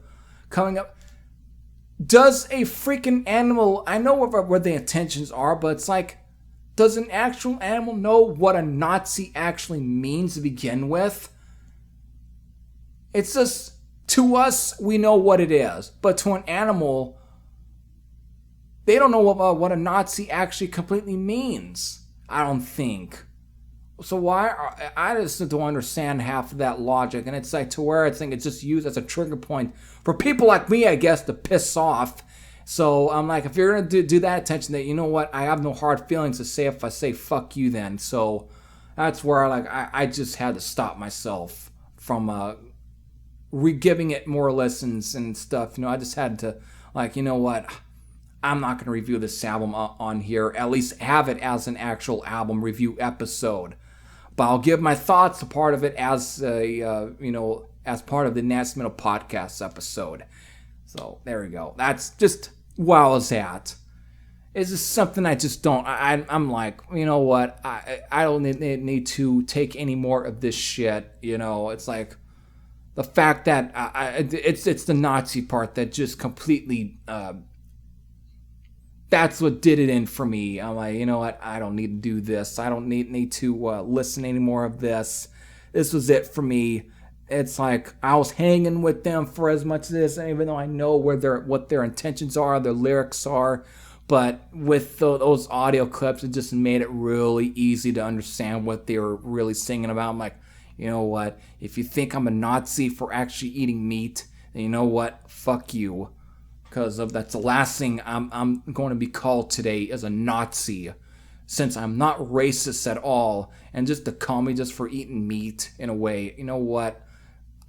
Speaker 1: coming up. Does a freaking animal, I know what the intentions are, but it's like, does an actual animal know what a Nazi actually means to begin with? It's just, to us, we know what it is. But to an animal, they don't know what a Nazi actually completely means, I don't think. So I just don't understand half of that logic. And it's like, to where I think it's just used as a trigger point for people like me, I guess, to piss off. So I'm like, if you're going to do that attention, that, you know what, I have no hard feelings to say if I say fuck you then. So that's where I just had to stop myself from re-giving it more listens and stuff. I just had to, like, you know what, I'm not going to review this album on here, at least have it as an actual album review episode. But I'll give my thoughts, a part of it, as as part of the Nasty Metal Podcast episode. So there we go. That's just where I was at. It's just something I just don't. I'm like, you know what? I don't need to take any more of this shit. It's like the fact that it's the Nazi part that just completely. That's what did it in for me. I'm like, you know what? I don't need to do this. I don't need to listen any more of this. This was it for me. It's like I was hanging with them for as much as this, and even though I know what their intentions are, their lyrics are, but with those audio clips, it just made it really easy to understand what they were really singing about. I'm like, you know what? If you think I'm a Nazi for actually eating meat, then you know what? Fuck you. Because that's the last thing I'm going to be called today, as a Nazi, since I'm not racist at all, and just to call me just for eating meat in a way, you know what?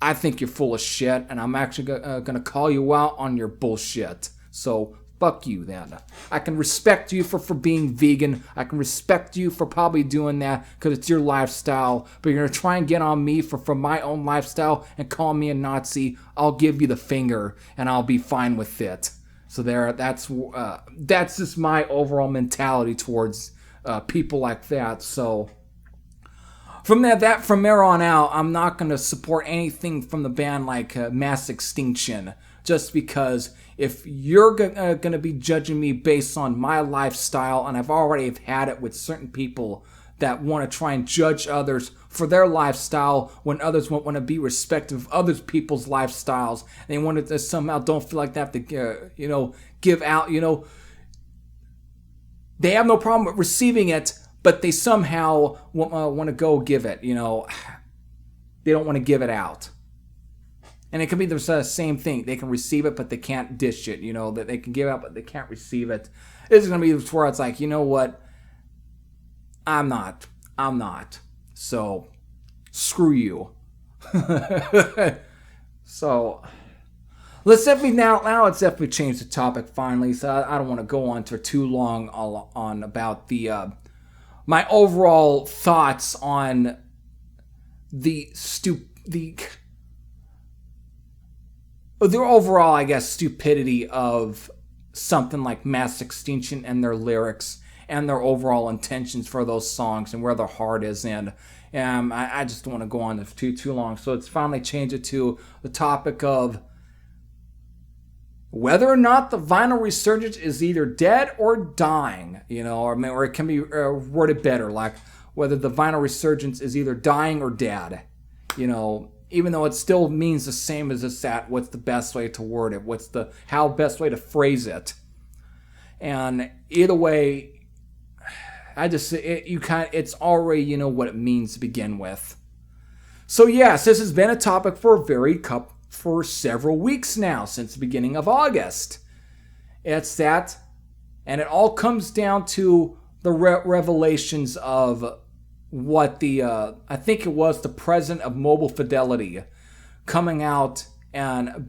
Speaker 1: I think you're full of shit, and I'm actually going to call you out on your bullshit. So fuck you then. I can respect you for being vegan. I can respect you for probably doing that because it's your lifestyle. But you're going to try and get on me for my own lifestyle and call me a Nazi. I'll give you the finger and I'll be fine with it. So that's just my overall mentality towards people like that. So from there on out, I'm not going to support anything from the band like Mass Extinction, just because if you're going to be judging me based on my lifestyle, and I've already had it with certain people that want to try and judge others for their lifestyle when others want to be respectful of other people's lifestyles. They want to somehow don't feel like they have to, give out, They have no problem with receiving it, but they somehow want to go give it, They don't want to give it out. And it can be the same thing. They can receive it, but they can't dish it, that they can give out, but they can't receive it. This is going to be where it's like, you know what? I'm not. So, screw you. So, let's definitely change the topic finally. So I don't want to go on for too long on about my overall thoughts on the overall, I guess, stupidity of something like Mass Extinction and their lyrics and their overall intentions for those songs and where their heart is in. I just don't want to go on too long. So let's finally change it to the topic of whether or not the Vinyl Resurgence is either dead or dying, or it can be worded better, like whether the Vinyl Resurgence is either dying or dead, even though it still means the same as it's that, what's the best way to word it? What's the best way to phrase it? And either way, it's already, what it means to begin with. So yes, this has been a topic for several weeks now, since the beginning of August. It's that, and it all comes down to the revelations of what I think it was the president of Mobile Fidelity coming out and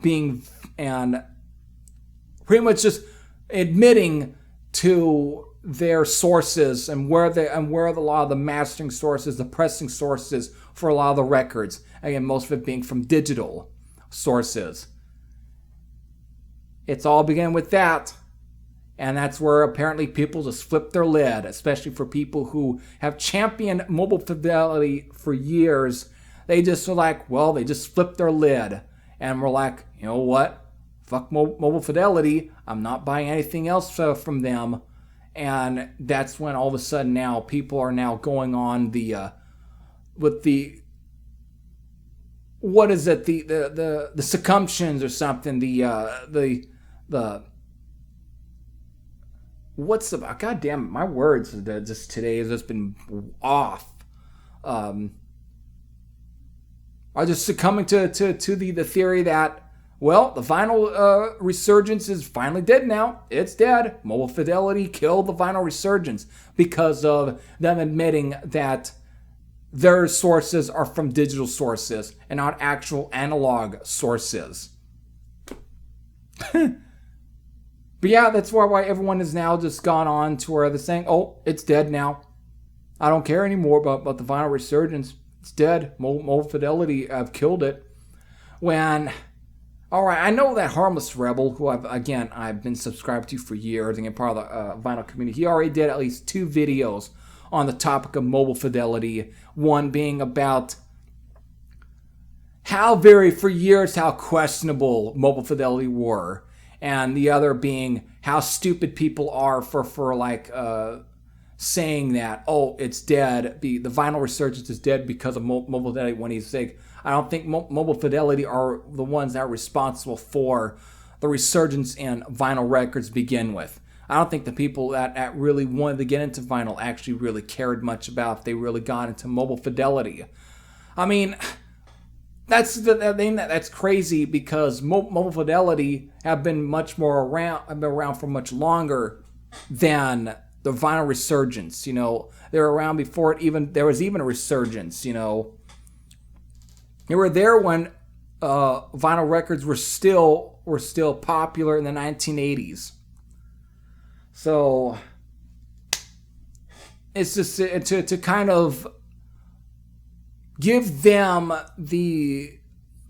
Speaker 1: pretty much just admitting to their sources and where a lot of the mastering sources, the pressing sources for a lot of the records. Again, most of it being from digital sources. It's all began with that. And that's where apparently people just flip their lid, especially for people who have championed Mobile Fidelity for years. They just were like, they just flipped their lid. And we're like, you know what? Fuck Mobile Fidelity. I'm not buying anything else from them. And that's when all of a sudden now people are now going on with the what is it? The succumptions or something. What's the... God damn it, my words just today has just been off. Are just succumbing to the theory that, the Vinyl Resurgence is finally dead now. It's dead. Mobile Fidelity killed the Vinyl Resurgence because of them admitting that their sources are from digital sources and not actual analog sources. But yeah, that's why everyone has now just gone on to where they're saying, it's dead now. I don't care anymore about the Vinyl Resurgence. It's dead. Mobile Fidelity have killed it. When, alright, I know that Harmless Rebel, who I've been subscribed to for years and part of the vinyl community, he already did at least 2 videos on the topic of Mobile Fidelity. One being about how questionable Mobile Fidelity were. And the other being how stupid people are for saying that, it's dead. The Vinyl Resurgence is dead because of Mobile Fidelity, when he's like, I don't think Mobile Fidelity are the ones that are responsible for the resurgence in vinyl records to begin with. I don't think the people that really wanted to get into vinyl actually really cared much about if they really got into Mobile Fidelity. I mean... That's crazy because Mobile Fidelity have been around for much longer than the Vinyl Resurgence. They were around before there was even a resurgence. They were there when vinyl records were still popular in the 1980s. So it's just to kind of give them the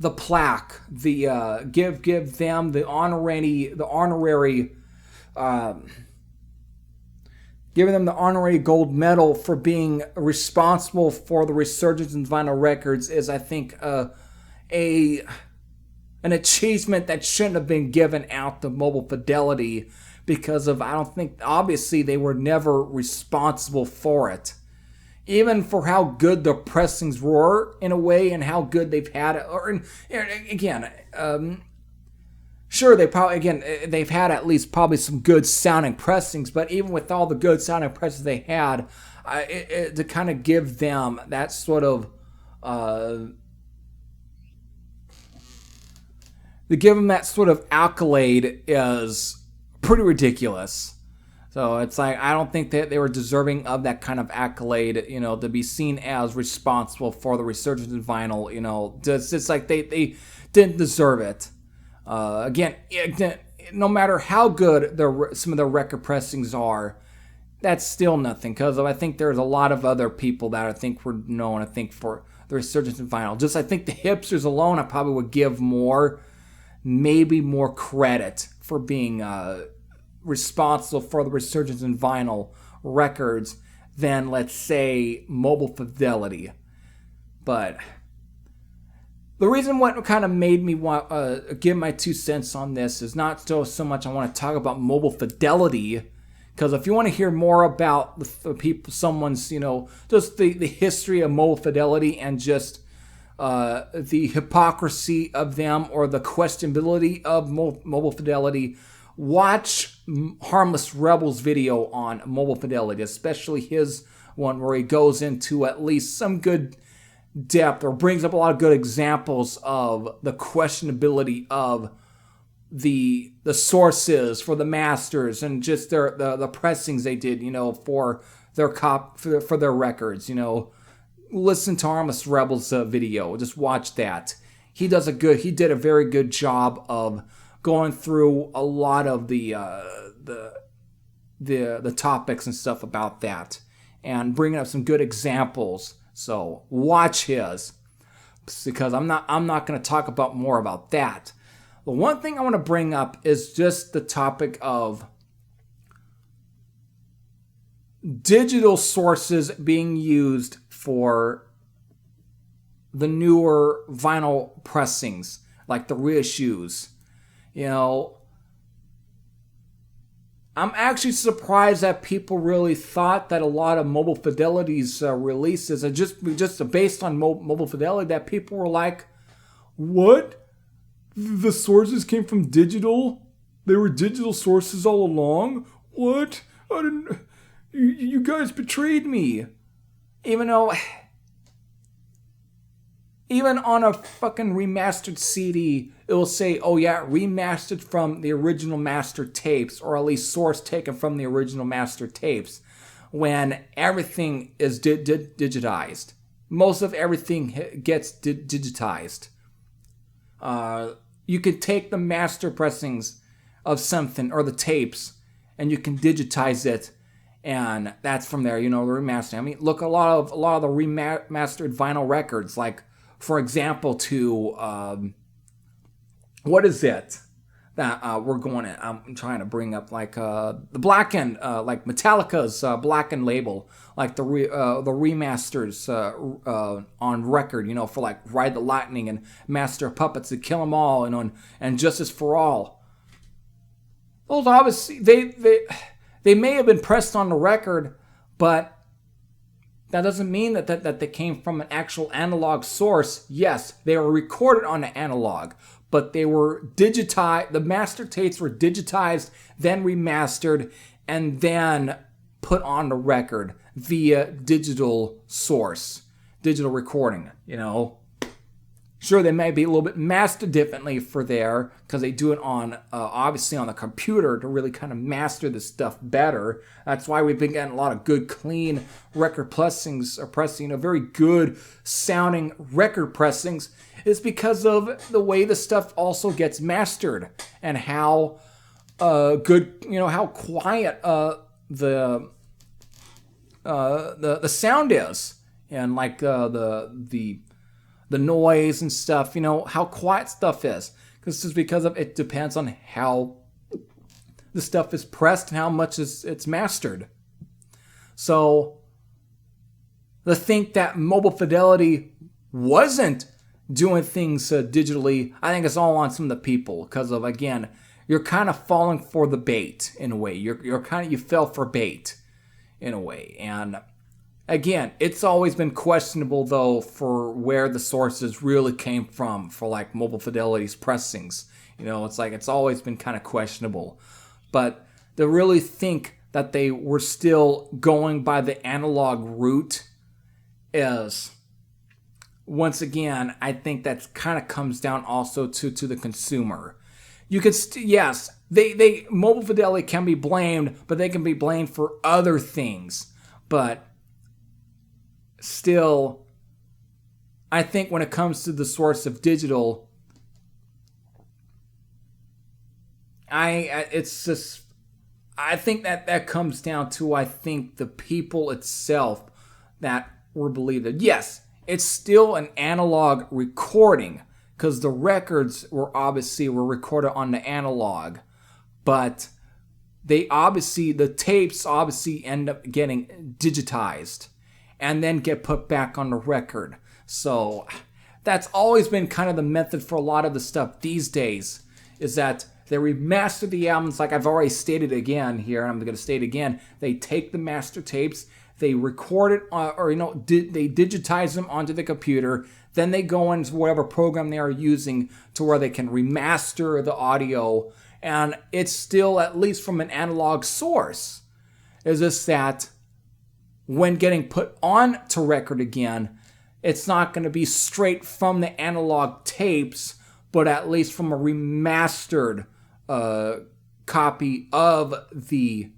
Speaker 1: plaque, give them the honorary giving them the honorary gold medal for being responsible for the resurgence in vinyl records is, I think, an achievement that shouldn't have been given out to Mobile Fidelity because of, I don't think, obviously they were never responsible for it. even for how good the pressings were in a way, and how good they've had it. Or again, sure, they've had at least probably some good sounding pressings, but even with all the good sounding pressings they had, to kind of give them that sort of accolade is pretty ridiculous. So it's like, I don't think that they were deserving of that kind of accolade, to be seen as responsible for the resurgence in vinyl. It's like they didn't deserve it. Again, no matter how good some of their record pressings are, that's still nothing, because I think there's a lot of other people that I think were known, I think, for the resurgence in vinyl. Just, I think the hipsters alone, I probably would give maybe more credit for being responsible for the resurgence in vinyl records than, let's say, Mobile Fidelity. But the reason what kind of made me want give my 2 cents on this is not so much I want to talk about Mobile Fidelity, because if you want to hear more about the people, someone's, just the history of Mobile Fidelity and just the hypocrisy of them or the questionability of Mobile Fidelity, watch Harmless Rebel's video on Mobile Fidelity, especially his one where he goes into at least some good depth or brings up a lot of good examples of the questionability of the sources for the masters and just the pressings they did, for their records. Listen to Harmless Rebel's video. Just watch that. He did a very good job of going through a lot of the topics and stuff about that, and bringing up some good examples. So watch his, because I'm not going to talk about more about that. The one thing I want to bring up is just the topic of digital sources being used for the newer vinyl pressings, like the reissues. I'm actually surprised that people really thought that a lot of Mobile Fidelity's releases are just based on Mobile Fidelity, that people were like, what? The sources came from digital? They were digital sources all along? What? I didn't... You guys betrayed me. Even on a fucking remastered CD, it will say, oh yeah, remastered from the original master tapes, or at least source taken from the original master tapes, when everything is digitized. Most of everything gets digitized. You could take the master pressings of something, or the tapes, and you can digitize it, and that's from there, the remastering. I mean, look, a lot of the remastered vinyl records, like, for example, what is it that we're going at? I'm trying to bring up, like, the Blackened, like Metallica's Blackened label, like the remasters on record, for like Ride the Lightning and Master of Puppets and Kill 'Em All and Justice for All. Those obviously they may have been pressed on the record, but that doesn't mean that they came from an actual analog source. Yes, they were recorded on the analog, but they were digitized. The master tapes were digitized, then remastered, and then put on the record via digital source, digital recording, Sure, they may be a little bit mastered differently for there, because they do it on, obviously on the computer to really kind of master this stuff better. That's why we've been getting a lot of good, clean record pressings, very good sounding record pressings, is because of the way the stuff also gets mastered, and how good, how quiet the sound is, and like the noise and stuff, how quiet stuff is. This is because of it depends on how the stuff is pressed and how much it's mastered. So, to think that Mobile Fidelity wasn't doing things digitally, I think it's all on some of the people, because of, again, you're kind of falling for the bait in a way. You fell for bait in a way, and Again, it's always been questionable, though, for where the sources really came from for like Mobile Fidelity's pressings. It's like it's always been kind of questionable. But to really think that they were still going by the analog route is, once again, I think that kind of comes down also to the consumer. You could, yes, they Mobile Fidelity can be blamed, but they can be blamed for other things. But still, I think when it comes to the source of digital, it's just, I think that comes down to, I think, the people itself that were believed that, yes, it's still an analog recording because the records were recorded on the analog, but the tapes obviously end up getting digitized and then get put back on the record. So that's always been kind of the method for a lot of the stuff these days, is that they remaster the albums, like I've already stated again here, and I'm going to state again. They take the master tapes, they record it, they digitize them onto the computer, then they go into whatever program they are using to where they can remaster the audio, and it's still, at least from an analog source, is just that when getting put on to record again, it's not going to be straight from the analog tapes, but at least from a remastered copy of the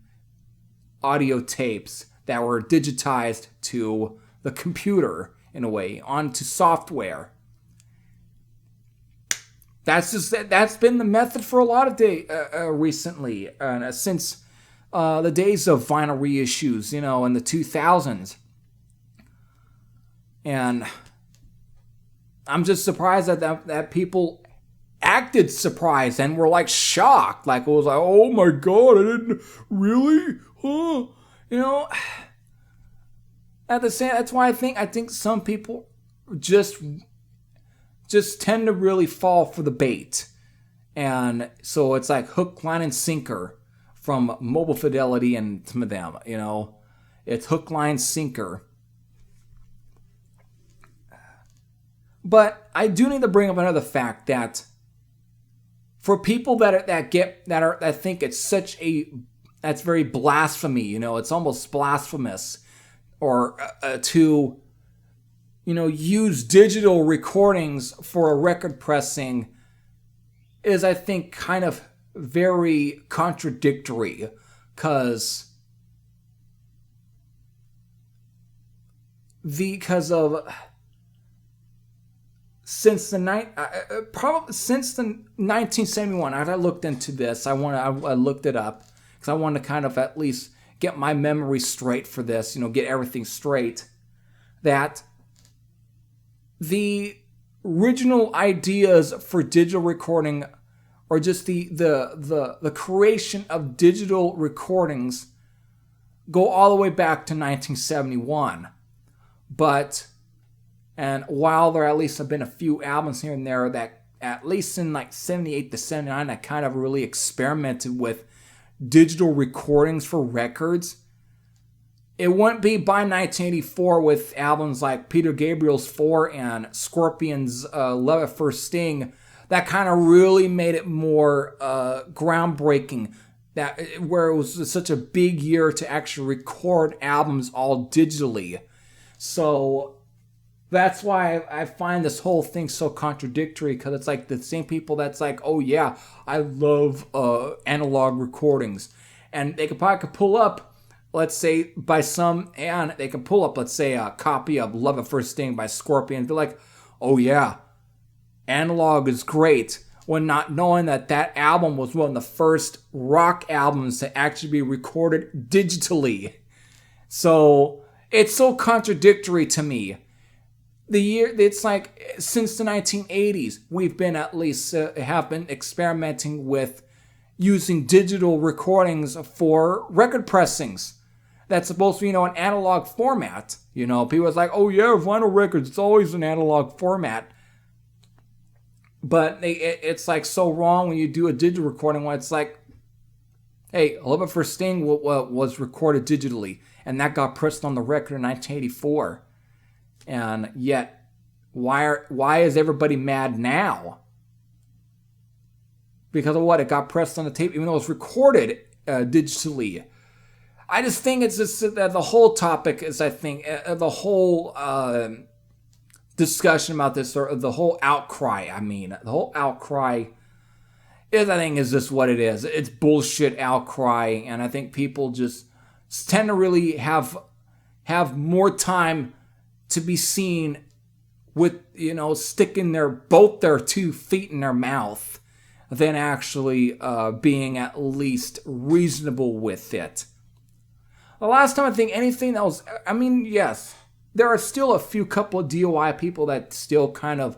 Speaker 1: audio tapes that were digitized to the computer, in a way, onto software. That's been the method for a lot of recently, since the days of vinyl reissues, in the 2000s. And I'm just surprised that people acted surprised and were like shocked. Like, it was like, oh my god, I didn't really? Huh? At the same, that's why I think some people just tend to really fall for the bait. And so it's like hook, line, and sinker from Mobile Fidelity and some of them, It's hook, line, sinker. But I do need to bring up another fact that for people that think it's that's very blasphemy, it's almost blasphemous, or to use digital recordings for a record pressing, is, I think, kind of very contradictory, because since the 1971, I looked into this. I looked it up because I want to kind of at least get my memory straight for this. Get everything straight. That the original ideas for digital recording, or just the creation of digital recordings, go all the way back to 1971. And while there at least have been a few albums here and there that, at least in like 78 to 79, that kind of really experimented with digital recordings for records, it wouldn't be by 1984 with albums like Peter Gabriel's 4 and Scorpions' Love at First Sting that kind of really made it more groundbreaking, where it was such a big year to actually record albums all digitally. So that's why I find this whole thing so contradictory, because it's like the same people that's like, oh yeah, I love analog recordings. And they could pull up, let's say, let's say a copy of Love at First Sting by Scorpion. They're like, oh yeah, analog is great, when not knowing that album was one of the first rock albums to actually be recorded digitally. So it's so contradictory to me. It's like, since the 1980s, we've been have been experimenting with using digital recordings for record pressings. That's supposed to be, an analog format. People was like, oh yeah, vinyl records, it's always an analog format. But it's like so wrong when you do a digital recording, when it's like, Hey, A Love for Sting was recorded digitally, and that got pressed on the record in 1984. And yet, why is everybody mad now? Because of what? It got pressed on the tape, even though it was recorded digitally. I just think it's just that the whole topic is, I think, the whole discussion about this, or the whole outcry, the whole outcry is, I think, is just what it is. It's bullshit outcry, and I think people just tend to really have more time to be seen with, sticking both their 2 feet in their mouth than actually being at least reasonable with it. The last time I think anything that was, yes, there are still a few couple of DIY people that still kind of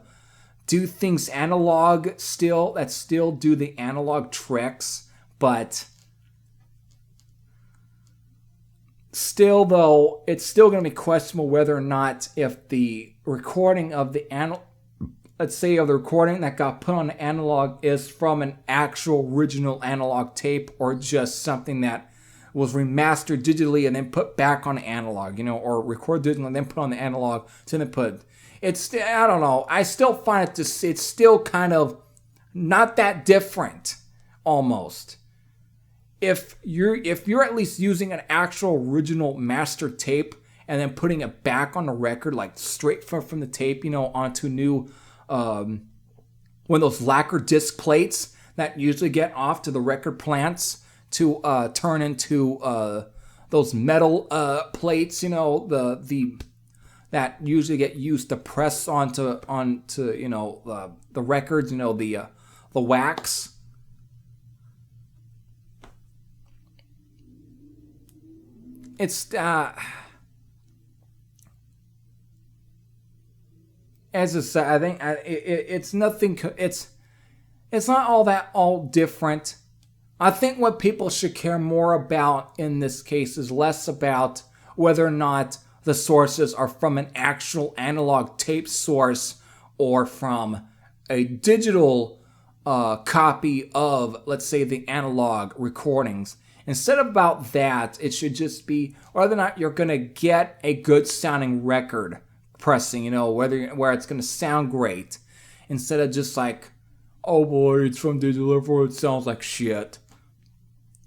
Speaker 1: do things analog that still do the analog tricks, but still, though, it's still going to be questionable whether or not if the recording of the let's say of the recording that got put on the analog is from an actual original analog tape, or just something that was remastered digitally and then put back on analog, or recorded digitally and then put on the analog to then put. It's, I don't know. I still find it's still kind of not that different, almost. If you're at least using an actual original master tape and then putting it back on the record, like straight from the tape, onto new, one of those lacquer disc plates that usually get off to the record plants to turn into those metal plates, that usually get used to press onto the records, the wax. It's as I said, I think it's nothing. It's not all different. I think what people should care more about in this case is less about whether or not the sources are from an actual analog tape source or from a digital copy of, let's say, the analog recordings. Instead about that, it should just be whether or not you're going to get a good sounding record pressing, where it's going to sound great, instead of just like, oh boy, it's from digital, therefore it sounds like shit.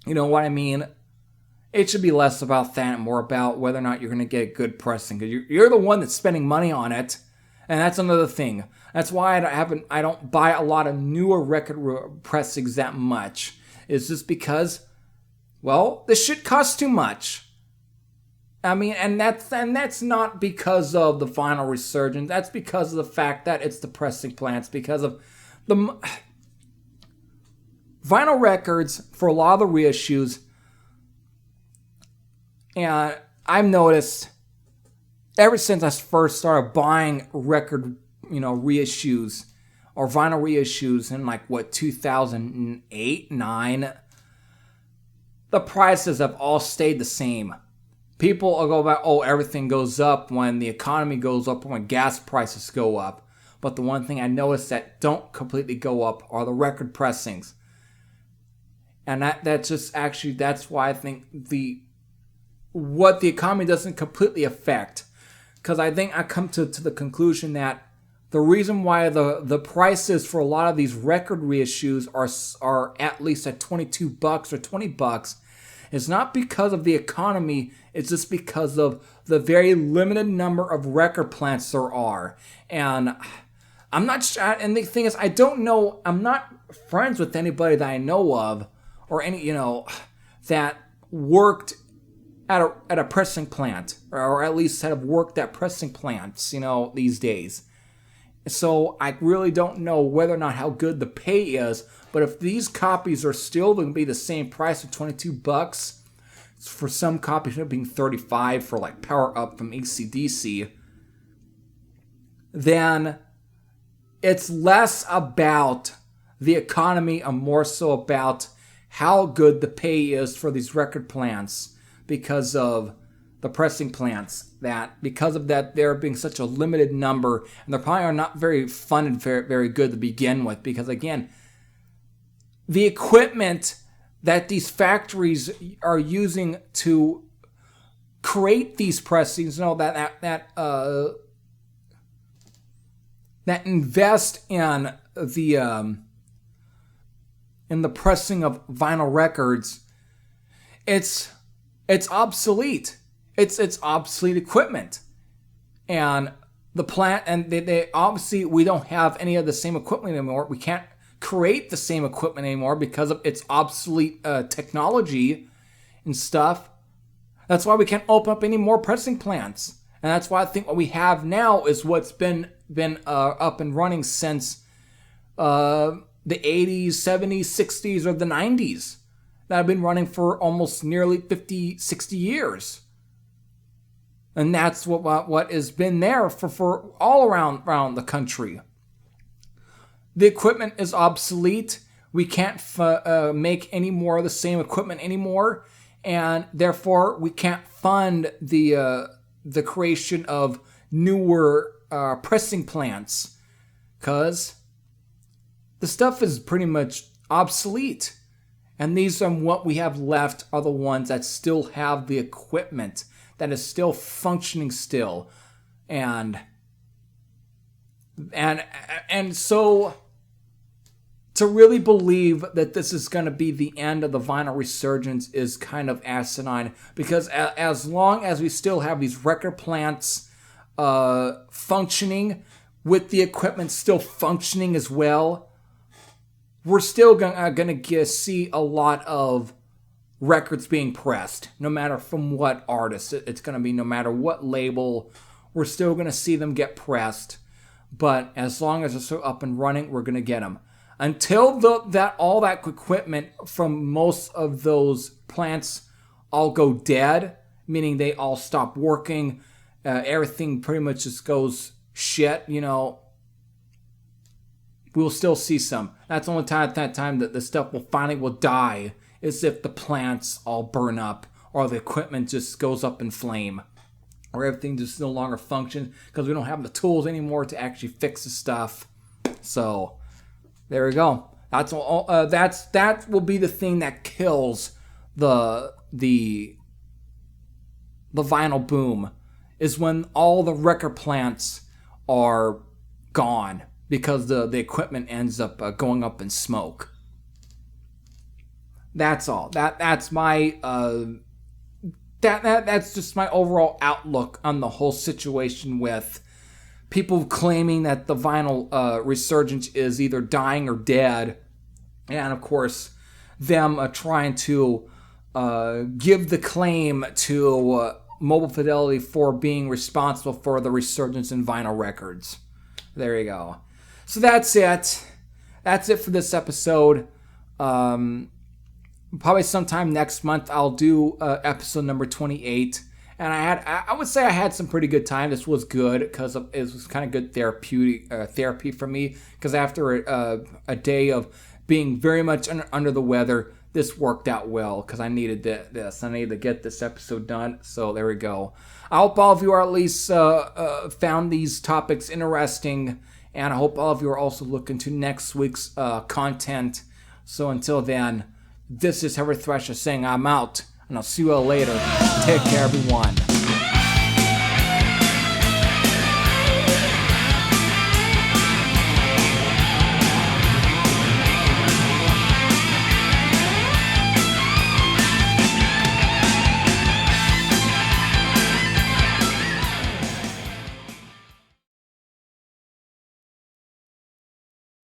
Speaker 1: You know what I mean? It should be less about that and more about whether or not you're going to get good pressing, because you're the one that's spending money on it, and that's another thing. That's why I don't buy a lot of newer record pressings that much. It's just because, well, this shit costs too much. And that's not because of the Vinyl Resurgence. That's because of the fact that it's the pressing plants, because of the vinyl records for a lot of the reissues. And I've noticed ever since I first started buying record, reissues or vinyl reissues in 2008, 9, the prices have all stayed the same. People will go about, everything goes up when the economy goes up, when gas prices go up. But the one thing I noticed that don't completely go up are the record pressings. And that's just actually, that's why I think what the economy doesn't completely affect. Because I think I come to the conclusion that the reason why the prices for a lot of these record reissues are at least at $22 or $20 is not because of the economy. It's just because of the very limited number of record plants there are. And I'm not sure, and the thing is, I don't know, I'm not friends with anybody that I know of, or any, that worked at a pressing plant, or at least have worked at pressing plants, these days. So I really don't know whether or not how good the pay is, but if these copies are still going to be the same price of $22, for some copies it being $35 for Power Up from AC/DC, then it's less about the economy and more so about how good the pay is for these record plants, because of the pressing plants, that because of that there being such a limited number, and they probably are not very fun and very, very good to begin with, because again, the equipment that these factories are using to create these pressings, that invest in the pressing of vinyl records, it's obsolete. It's obsolete equipment, and the plant, and they obviously, we don't have any of the same equipment anymore. We can't create the same equipment anymore because of its obsolete technology and stuff. That's why we can't open up any more pressing plants, and that's why I think what we have now is what's been up and running since the 80s, 70s, 60s, or the 90s. That have been running for almost nearly 50, 60 years. And that's what has been there for all around the country. The equipment is obsolete. We can't make any more of the same equipment anymore, and therefore we can't fund the creation of newer pressing plants, because the stuff is pretty much obsolete. And these are what we have left are the ones that still have the equipment that is still functioning still. And so to really believe that this is going to be the end of the vinyl resurgence is kind of asinine, because as long as we still have these record plants functioning with the equipment still functioning as well, we're still going to see a lot of records being pressed, no matter from what artist. It's going to be no matter what label, we're still going to see them get pressed. But as long as they're still up and running, we're going to get them. Until all that equipment from most of those plants all go dead, meaning they all stop working, everything pretty much just goes shit, we'll still see some. That's the only time at that time that the stuff will die, is if the plants all burn up, or the equipment just goes up in flame, or everything just no longer functions because we don't have the tools anymore to actually fix the stuff. So there we go. That will be the thing that kills the vinyl boom, is when all the record plants are gone, because the equipment ends up going up in smoke. That's all. That's my that's just my overall outlook on the whole situation, with people claiming that the vinyl resurgence is either dying or dead, and of course them trying to give the claim to Mobile Fidelity for being responsible for the resurgence in vinyl records. There you go. So that's it. That's it for this episode. Probably sometime next month I'll do episode number 28. And I would say I had some pretty good time. This was good because it was kind of good therapy for me. Because after a day of being very much under the weather, this worked out well because I needed this. I needed to get this episode done. So there we go. I hope all of you are at least found these topics interesting. And I hope all of you are also looking to next week's content. So until then, this is Heavy Thresher saying I'm out. And I'll see you all later. Take care, everyone.